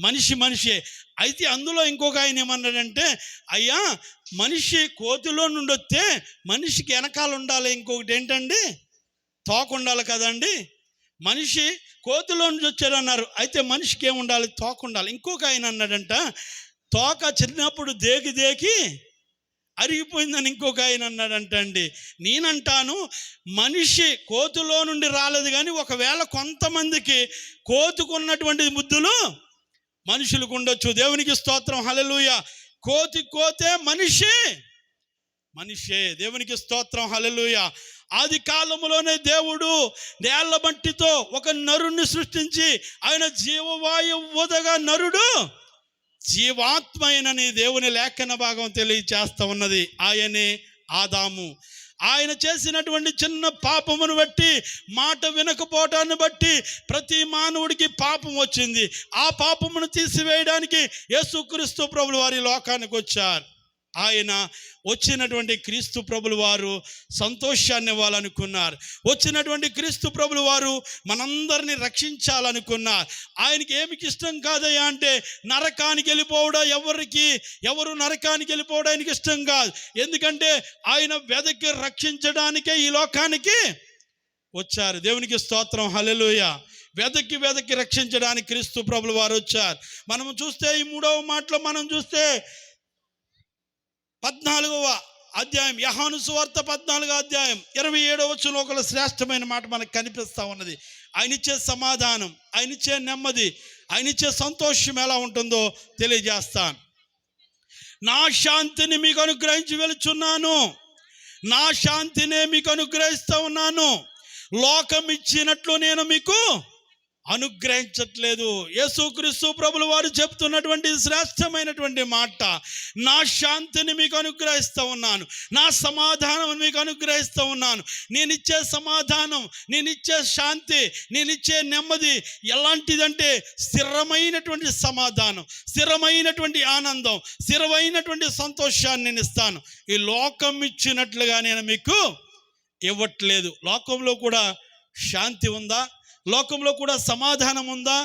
మనిషే. అయితే అందులో ఇంకొక ఆయన ఏమన్నాడంటే, అయ్యా మనిషి కోతిలో నుండి వస్తే మనిషికి వెనకాల ఉండాలి, ఇంకొకటి ఏంటండి తోక ఉండాలి కదండి. మనిషి కోతిలో నుంచి వచ్చారన్నారు, అయితే మనిషికి ఏముండాలి? తోక ఉండాలి. ఇంకొక ఆయన అన్నాడంట, తోక చిన్నప్పుడు దేకి అరిగిపోయిందని ఇంకొక ఆయన అన్నాడంట అండి. నేనంటాను, మనిషి కోతిలో నుండి రాలేదు, కానీ ఒకవేళ కొంతమందికి కోతుకున్నటువంటి బుద్ధులు మనుషులకు ఉండొచ్చు. దేవునికి స్తోత్రం, హల్లెలూయా. కోతే మనిషే. దేవునికి స్తోత్రం, హల్లెలూయా. ఆది కాలంలోనే దేవుడు నేల మట్టితో ఒక నరుణ్ణి సృష్టించి, ఆయన జీవవాయువు ఊదగా నరుడు జీవాత్మైనని దేవుని లేఖన భాగం తెలియచేస్తూ ఉన్నది. ఆయనే ఆదాము. ఆయన చేసినటువంటి చిన్న పాపమును బట్టి, మాట వినకపోవటాన్ని బట్టి ప్రతి మానవుడికి పాపం వచ్చింది. ఆ పాపమును తీసివేయడానికి యేసుక్రీస్తు ప్రభులు వారి లోకానికి వచ్చారు. ఆయన వచ్చినటువంటి క్రీస్తు ప్రభులు వారు సంతోషాన్ని ఇవ్వాలనుకున్నారు. వచ్చినటువంటి క్రీస్తు ప్రభులు వారు మనందరినీ రక్షించాలనుకున్నారు. ఆయనకి ఏమికి ఇష్టం కాదయ్యా అంటే నరకానికి వెళ్ళిపోవడం, ఎవరు నరకానికి వెళ్ళిపోవడానికి ఇష్టం కాదు. ఎందుకంటే ఆయన వెదకి రక్షించడానికే ఈ లోకానికి వచ్చారు. దేవునికి స్తోత్రం, హల్లెలూయా. వెదకి రక్షించడానికి క్రీస్తు ప్రభులు వారు వచ్చారు. మనం చూస్తే ఈ 3వ మాటలో మనం చూస్తే 14వ అధ్యాయం, యోహాను సువార్త 14వ అధ్యాయం 27వ వచనంలో ఒక శ్రేష్టమైన మాట మనకు కనిపిస్తూ ఉన్నది. ఆయన ఇచ్చే సమాధానం, ఆయన ఇచ్చే నెమ్మది, ఆయన ఇచ్చే సంతోషం ఎలా ఉంటుందో తెలియజేస్తాను. నా శాంతిని మీకు అనుగ్రహించి వెళుచున్నాను, నా శాంతినే మీకు అనుగ్రహిస్తూ ఉన్నాను, లోకం ఇచ్చినట్లు నేను మీకు అనుగ్రహించట్లేదు. యేసుక్రీస్తు ప్రభులు వారు చెప్తున్నటువంటి శ్రేష్టమైనటువంటి మాట, నా శాంతిని మీకు అనుగ్రహిస్తూ ఉన్నాను, నా సమాధానం మీకు అనుగ్రహిస్తూ ఉన్నాను. నేను ఇచ్చే సమాధానం, నేను ఇచ్చే శాంతి, నేను ఇచ్చే నెమ్మది ఎలాంటిదంటే స్థిరమైనటువంటి సమాధానం, స్థిరమైనటువంటి ఆనందం, స్థిరమైనటువంటి సంతోషాన్ని నేను ఇస్తాను. ఈ లోకం ఇచ్చినట్లుగా నేను మీకు ఇవ్వట్లేదు. లోకంలో కూడా శాంతి ఉందా? లోకంలో కూడా సమాధానం ఉందా,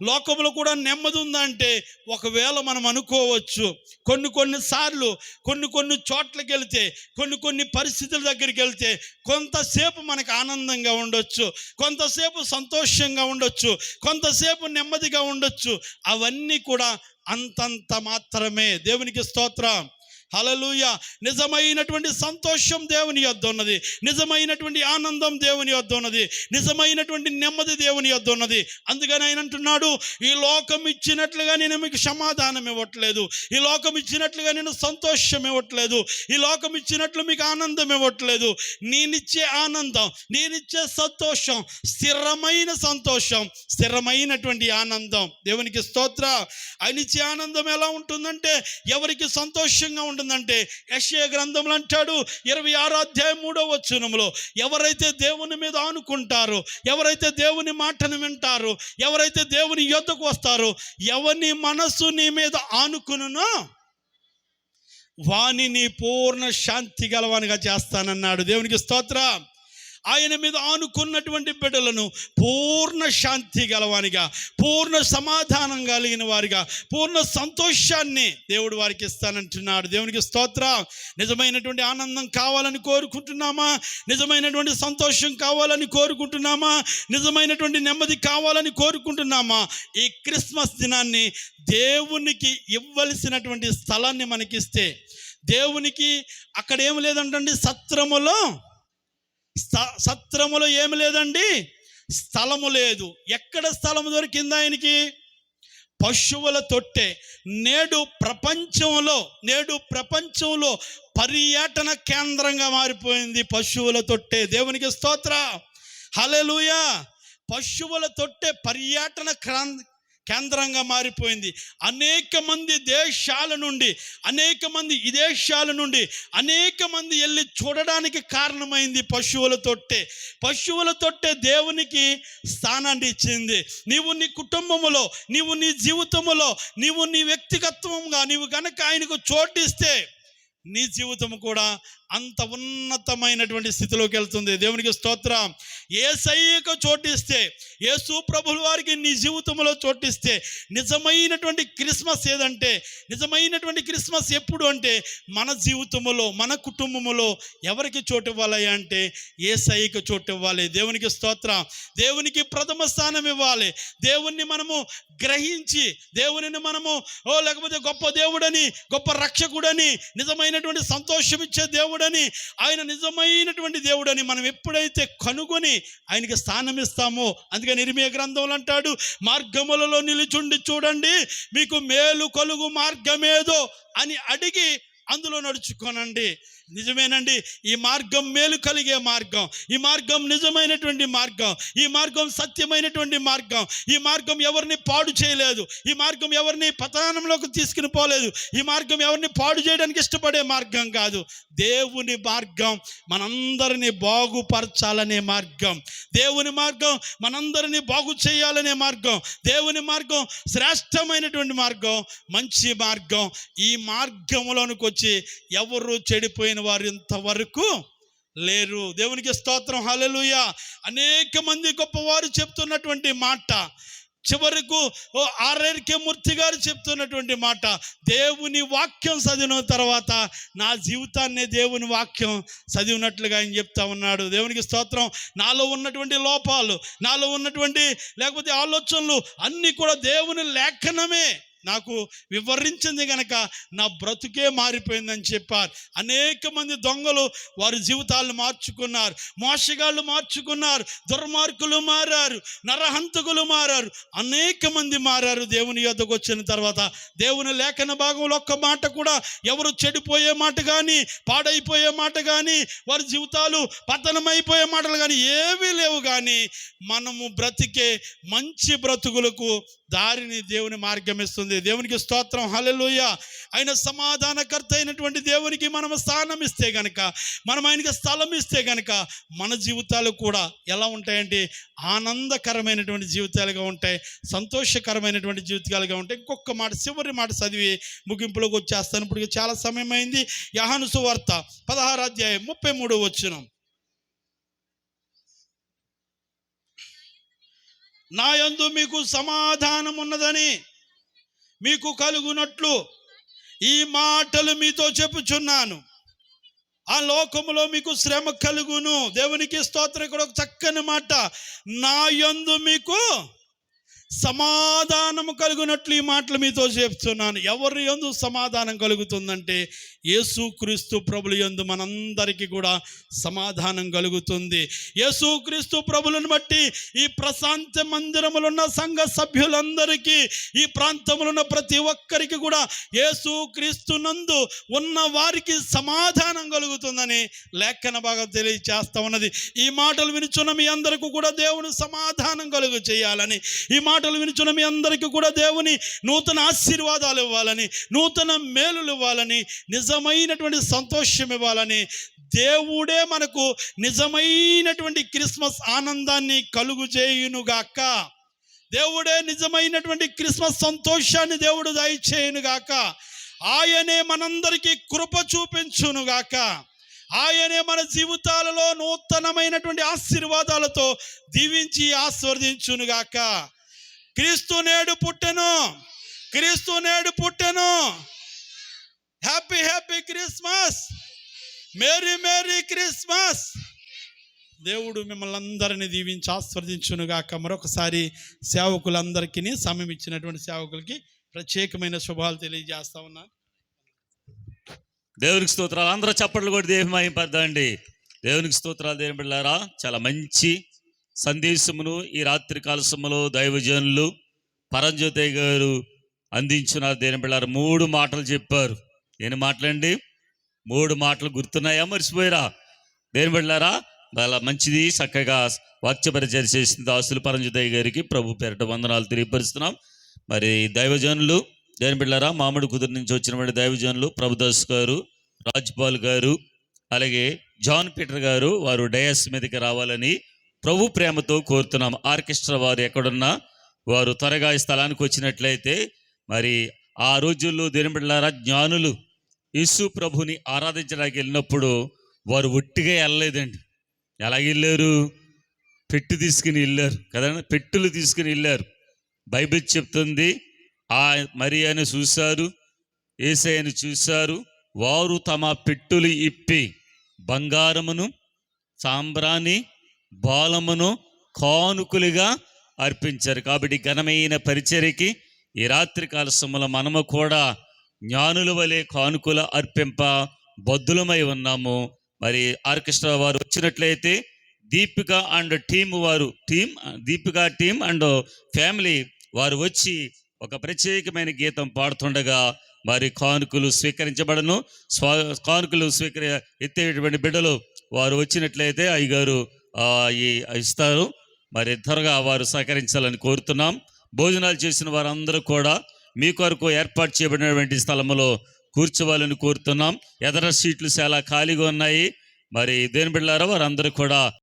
లోకంలో కూడా నెమ్మది ఉందా అంటే ఒకవేళ మనం అనుకోవచ్చు. కొన్నిసార్లు కొన్ని చోట్లకి వెళ్తే, కొన్ని పరిస్థితుల దగ్గరికి వెళ్తే కొంతసేపు మనకు ఆనందంగా ఉండొచ్చు, కొంతసేపు సంతోషంగా ఉండొచ్చు, కొంతసేపు నెమ్మదిగా ఉండొచ్చు. అవన్నీ కూడా అంతంత మాత్రమే. దేవునికి స్తోత్రం, హల్లెలూయా. నిజమైనటువంటి సంతోషం దేవుని యొద్ద ఉన్నది, నిజమైనటువంటి ఆనందం దేవుని యొద్ద ఉన్నది, నిజమైనటువంటి నెమ్మది దేవుని యొద్ద ఉన్నది. అందుకని ఆయన అంటున్నాడు, ఈ లోకం ఇచ్చినట్లుగా నేను మీకు సమాధానం ఇవ్వట్లేదు, ఈ లోకం ఇచ్చినట్లుగా నేను సంతోషం ఇవ్వట్లేదు, ఈ లోకం ఇచ్చినట్లు మీకు ఆనందం ఇవ్వట్లేదు. నేనిచ్చే ఆనందం, నేనిచ్చే సంతోషం స్థిరమైన సంతోషం, స్థిరమైనటువంటి ఆనందం. దేవునికి స్తోత్రం. ఆయన ఇచ్చే ఆనందం ఎలా ఉంటుందంటే, ఎవరికి సంతోషంగా ఉంటుందంటే యెషయా గ్రంథంలో అంటాడు 26వ అధ్యాయం 3వ వచనంలో, ఎవరైతే దేవుని మీద ఆనుకుంటారో, ఎవరైతే దేవుని మాటను వింటారో, ఎవరైతే దేవుని యొద్దకు వస్తారో, ఎవని మనస్సు నీ మీద ఆనుకునునో వానిని పూర్ణ శాంతి గలవానిగా చేస్తానన్నాడు. దేవునికి స్తోత్రం. ఆయన మీద ఆనుకున్నటువంటి బిడ్డలను పూర్ణ శాంతి గలవానిగా, పూర్ణ సమాధానం కలిగిన వారిగా, పూర్ణ సంతోషాన్ని దేవుడు వారికి ఇస్తానంటున్నాడు. దేవునికి స్తోత్రం. నిజమైనటువంటి ఆనందం కావాలని కోరుకుంటున్నామా? నిజమైనటువంటి సంతోషం కావాలని కోరుకుంటున్నామా? నిజమైనటువంటి నెమ్మది కావాలని కోరుకుంటున్నామా? ఈ క్రిస్మస్ దినాన్ని దేవునికి ఇవ్వవలసినటువంటి స్థలాన్ని మనకిస్తే, దేవునికి అక్కడ ఏమి లేదంటండి, సత్రములో ఏమి లేదండి, స్థలము లేదు. ఎక్కడ స్థలము దొరికింది ఆయనకి? పశువుల తొట్టె. నేడు ప్రపంచంలో పర్యటన కేంద్రంగా మారిపోయింది పశువుల తొట్టె. దేవునికి స్తోత్రం, హల్లెలూయా. పశువుల తొట్టె పర్యటన కేంద్రంగా మారిపోయింది. అనేక మంది దేశాల నుండి, అనేక మంది విదేశాల నుండి అనేక మంది వెళ్ళి చూడడానికి కారణమైంది పశువుల తొట్టె. పశువుల తొట్టె దేవునికి స్థానాన్ని ఇచ్చింది. నీవు నీ కుటుంబములో, నీవు నీ జీవితములో, నీవు నీ వ్యక్తిగతంగా నీవు గనక ఆయనకు చోటిస్తే నీ జీవితం కూడా అంత ఉన్నతమైనటువంటి స్థితిలోకి వెళ్తుంది. దేవునికి స్తోత్రం. యేసయ్యకు చోటిస్తే, యేసు ప్రభుల వారికి నీ జీవితంలో చోటిస్తే, నిజమైనటువంటి క్రిస్మస్ ఏదంటే, నిజమైనటువంటి క్రిస్మస్ ఎప్పుడు అంటే మన జీవితంలో, మన కుటుంబములో ఎవరికి చోటు ఇవ్వాలి అంటే యేసయ్యకు చోటు ఇవ్వాలి. దేవునికి స్తోత్రం. దేవునికి ప్రథమ స్థానం ఇవ్వాలి. దేవుణ్ణి మనము గ్రహించి, దేవునిని మనము లేకపోతే గొప్ప దేవుడని, గొప్ప రక్షకుడని, నిజమైనటువంటి సంతోషం ఇచ్చే దేవుడని, ఆయన నిజమైనటువంటి దేవుడని మనం ఎప్పుడైతే కనుగొని ఆయనకి స్థానం ఇస్తామో, అందుకని ఇర్మీయా గ్రంథంలో అంటాడు, మార్గములలో నిలుచుండి చూడండి, మీకు మేలు కలుగు మార్గమేదో అని అడిగి అందులో నడుచుకోనండి. నిజమేనండి, ఈ మార్గం మేలు కలిగే మార్గం, ఈ మార్గం నిజమైనటువంటి మార్గం, ఈ మార్గం సత్యమైనటువంటి మార్గం, ఈ మార్గం ఎవరిని పాడు చేయలేదు, ఈ మార్గం ఎవరిని పతనంలోకి తీసుకుని పోలేదు, ఈ మార్గం ఎవరిని పాడు చేయడానికి ఇష్టపడే మార్గం కాదు. దేవుని మార్గం మనందరినీ బాగుపరచాలనే మార్గం, దేవుని మార్గం మనందరినీ బాగు చేయాలనే మార్గం, దేవుని మార్గం శ్రేష్టమైనటువంటి మార్గం, మంచి మార్గం. ఈ మార్గంలోనికి వచ్చి ఎవరు చెడిపోయిన వారు ఇంతవరకు లేరు. దేవునికి స్తోత్రం, హల్లెలూయా. అనేక మంది గొప్పవారు చెప్తున్నటువంటి మాట, చివరకు ఆర్ఆర్కే మూర్తి గారు చెప్తున్నటువంటి మాట, దేవుని వాక్యం చదివిన తర్వాత నా జీవితాన్ని దేవుని వాక్యం చదివినట్లుగా ఆయన చెప్తా ఉన్నాడు. దేవునికి స్తోత్రం. నాలో ఉన్నటువంటి లోపాలు, నాలో ఉన్నటువంటి లేకపోతే ఆలోచనలు అన్నీ కూడా దేవుని లేఖనమే నాకు వివరించింది కనుక నా బ్రతుకే మారిపోయిందని చెప్పారు. అనేక మంది దొంగలు వారి జీవితాలను మార్చుకున్నారు, మోసగాళ్ళు మార్చుకున్నారు, దుర్మార్గులు మారారు, నరహంతకులు మారారు, అనేక మంది మారారు. దేవుని యొద్దకు వచ్చిన తర్వాత దేవుని లేఖన భాగంలో ఒక్క మాట కూడా ఎవరు చెడిపోయే మాట కానీ, పాడైపోయే మాట కానీ, వారి జీవితాలు పతనమైపోయే మాటలు కానీ ఏమీ లేవు. కానీ మనము బ్రతికే మంచి బ్రతుకులకు దారిని దేవుని మార్గం ఇస్తుంది. దేవునికి స్తోత్రం, హల్లెలూయా. ఆయన సమాధానకర్త అయినటువంటి దేవునికి మనం స్థానం ఇస్తే గనక, మనం ఆయనకి స్థలం ఇస్తే గనక మన జీవితాలు కూడా ఎలా ఉంటాయంటే ఆనందకరమైనటువంటి జీవితాలుగా ఉంటాయి, సంతోషకరమైనటువంటి జీవితాలుగా ఉంటాయి. ఇంకొక మాట, చివరి మాట చదివి ముగింపులోకి వచ్చేస్తాను. ఇప్పుడు చాలా సమయం అయింది. యోహాను సువార్త 16వ అధ్యాయం 33వ వచనం. నా యందు మీకు సమాధానం ఉన్నదని మీకు కలుగునట్లు ఈ మాటలు మీతో చెప్పుచున్నాను. ఆ లోకములో మీకు శ్రమ కలుగును. దేవునికి స్తోత్రం. ఇక్కడ ఒక చక్కని మాట, నా యందు మీకు సమాధానము కలుగునట్లు ఈ మాటలు మీతో చెప్తున్నాను. ఎవరి యందు సమాధానం కలుగుతుందంటే యేసుక్రీస్తు ప్రభుల యందు మనందరికీ కూడా సమాధానం కలుగుతుంది. యేసుక్రీస్తు ప్రభులను బట్టి ఈ ప్రశాంత మందిరములో ఉన్న సంఘ సభ్యులందరికీ, ఈ ప్రాంతంలో ఉన్న ప్రతి ఒక్కరికి కూడా యేసుక్రీస్తు నందు ఉన్న వారికి సమాధానం కలుగుతుందని లేఖన భాగం తెలియజేస్తా ఉన్నది. ఈ మాటలు వినుచున్న మీ అందరికీ కూడా దేవుని సమాధానం కలుగు చేయాలని, ఈ మాటలు వినుచున్న మీ అందరికీ కూడా దేవుని నూతన ఆశీర్వాదాలు ఇవ్వాలని, నూతన మేలులు ఇవ్వాలని, నిజమైనటువంటి సంతోషం ఇవ్వాలని, దేవుడే మనకు నిజమైనటువంటి క్రిస్మస్ ఆనందాన్ని కలుగు చేయునుగాక. దేవుడే నిజమైనటువంటి క్రిస్మస్ సంతోషాన్ని దేవుడు దయచేయునుగాక. ఆయనే మనందరికీ కృప చూపించునుగాక. ఆయనే మన జీవితాలలో నూతనమైనటువంటి ఆశీర్వాదాలతో దీవించి ఆశీర్వదించునుగాక. క్రీస్తు నేడు పుట్టెను, క్రీస్తు నేడు పుట్టెను. Happy happy Christmas, merry merry Christmas. దేవుడు మిమ్మల్ని అందరినీ దీవించి ఆశీర్వదించునుగాక. మరొకసారి సేవకులందరికీ, సమయం ఇచ్చినటువంటి సేవకులకి ప్రత్యేకమైన శుభాలు తెలియజేస్తా ఉన్నాను. దేవునికి స్తోత్రాలు. అందరూ చప్పట్లు కూడా దేవుని మహిమపరచండి. దేవునికి స్తోత్రాలు. దేవుని బిడ్డలారా, చాలా మంచి సందేశమును ఈ రాత్రి కాల సమయంలో దైవజనులు పరంజ్యోతి గారు అందించిన దేవుని బిడ్డలారా 3 మాటలు చెప్పారు. ఏం మాటలండి? 3 మాటలు గుర్తున్నాయా, మర్చిపోయారా? దేవుని బిడ్డలారా, చాలా మంచిది, చక్కగా వాక్య పరిచయం చేసిన దాసులు పరంజ్యోతి గారికి ప్రభు పేరిట వందనాలు తెలియపరుస్తున్నాం. మరి దైవజనులు దేవుని బిడ్డలారా, మామిడి కుదురు నుంచి వచ్చినటువంటి దైవజనులు ప్రభుదాస్ గారు, రాజ్పాల్ గారు, అలాగే జాన్ పీటర్ గారు, వారు డయాస్ మీదకి రావాలని ప్రభు ప్రేమతో కోరుతున్నాం. ఆర్కెస్ట్రా వారు ఎక్కడున్నా వారు త్వరగా ఈ స్థలానికి వచ్చినట్లయితే, మరి ఆ రోజుల్లో దేవుని బిడ్డలారా, జ్ఞానులు యేసు ప్రభుని ఆరాధించడానికి వెళ్ళినప్పుడు వారు ఒట్టిగా వెళ్ళలేదండి. ఎలాగ వెళ్ళారు? పెట్టు తీసుకుని వెళ్ళారు కదండి, పెట్టులు తీసుకుని వెళ్ళారు. బైబిల్ చెప్తుంది, ఆ మరియను చూశారు, యేసయ్యను చూశారు. వారు తమ పెట్టులు ఇప్పి బంగారమును, సాంబ్రాణి, బాలమును కానుకలుగా అర్పించారు. కాబట్టి ఘనమైన పరిచర్యకి ఈ రాత్రి కాల సమయంలో మనము కూడా జ్ఞానుల వలె కానుకల అర్పింప బద్దులమై ఉన్నాము. మరి ఆర్కెస్ట్రా వారు వచ్చినట్లయితే దీపిక అండ్ టీమ్ వారు, దీపిక టీమ్ అండ్ ఫ్యామిలీ వారు వచ్చి ఒక ప్రత్యేకమైన గీతం పాడుతుండగా మరి కానుకలు స్వీకరించబడను. కానుకలు ఎత్తేటువంటి బిడ్డలు వారు వచ్చినట్లయితే అయ్యగారు ఇస్తారు. మరి త్వరగా వారు సహకరించాలని కోరుతున్నాం. భోజనాలు చేసిన వారందరూ కూడా మీ కొరకు ఏర్పాటు చేయబడినటువంటి స్థలంలో కూర్చోవాలని కోరుతున్నాం. ఎదర సీట్లు చాలా ఖాళీగా ఉన్నాయి. మరి దేవుని బిడ్డలారా, వారందరూ కూడా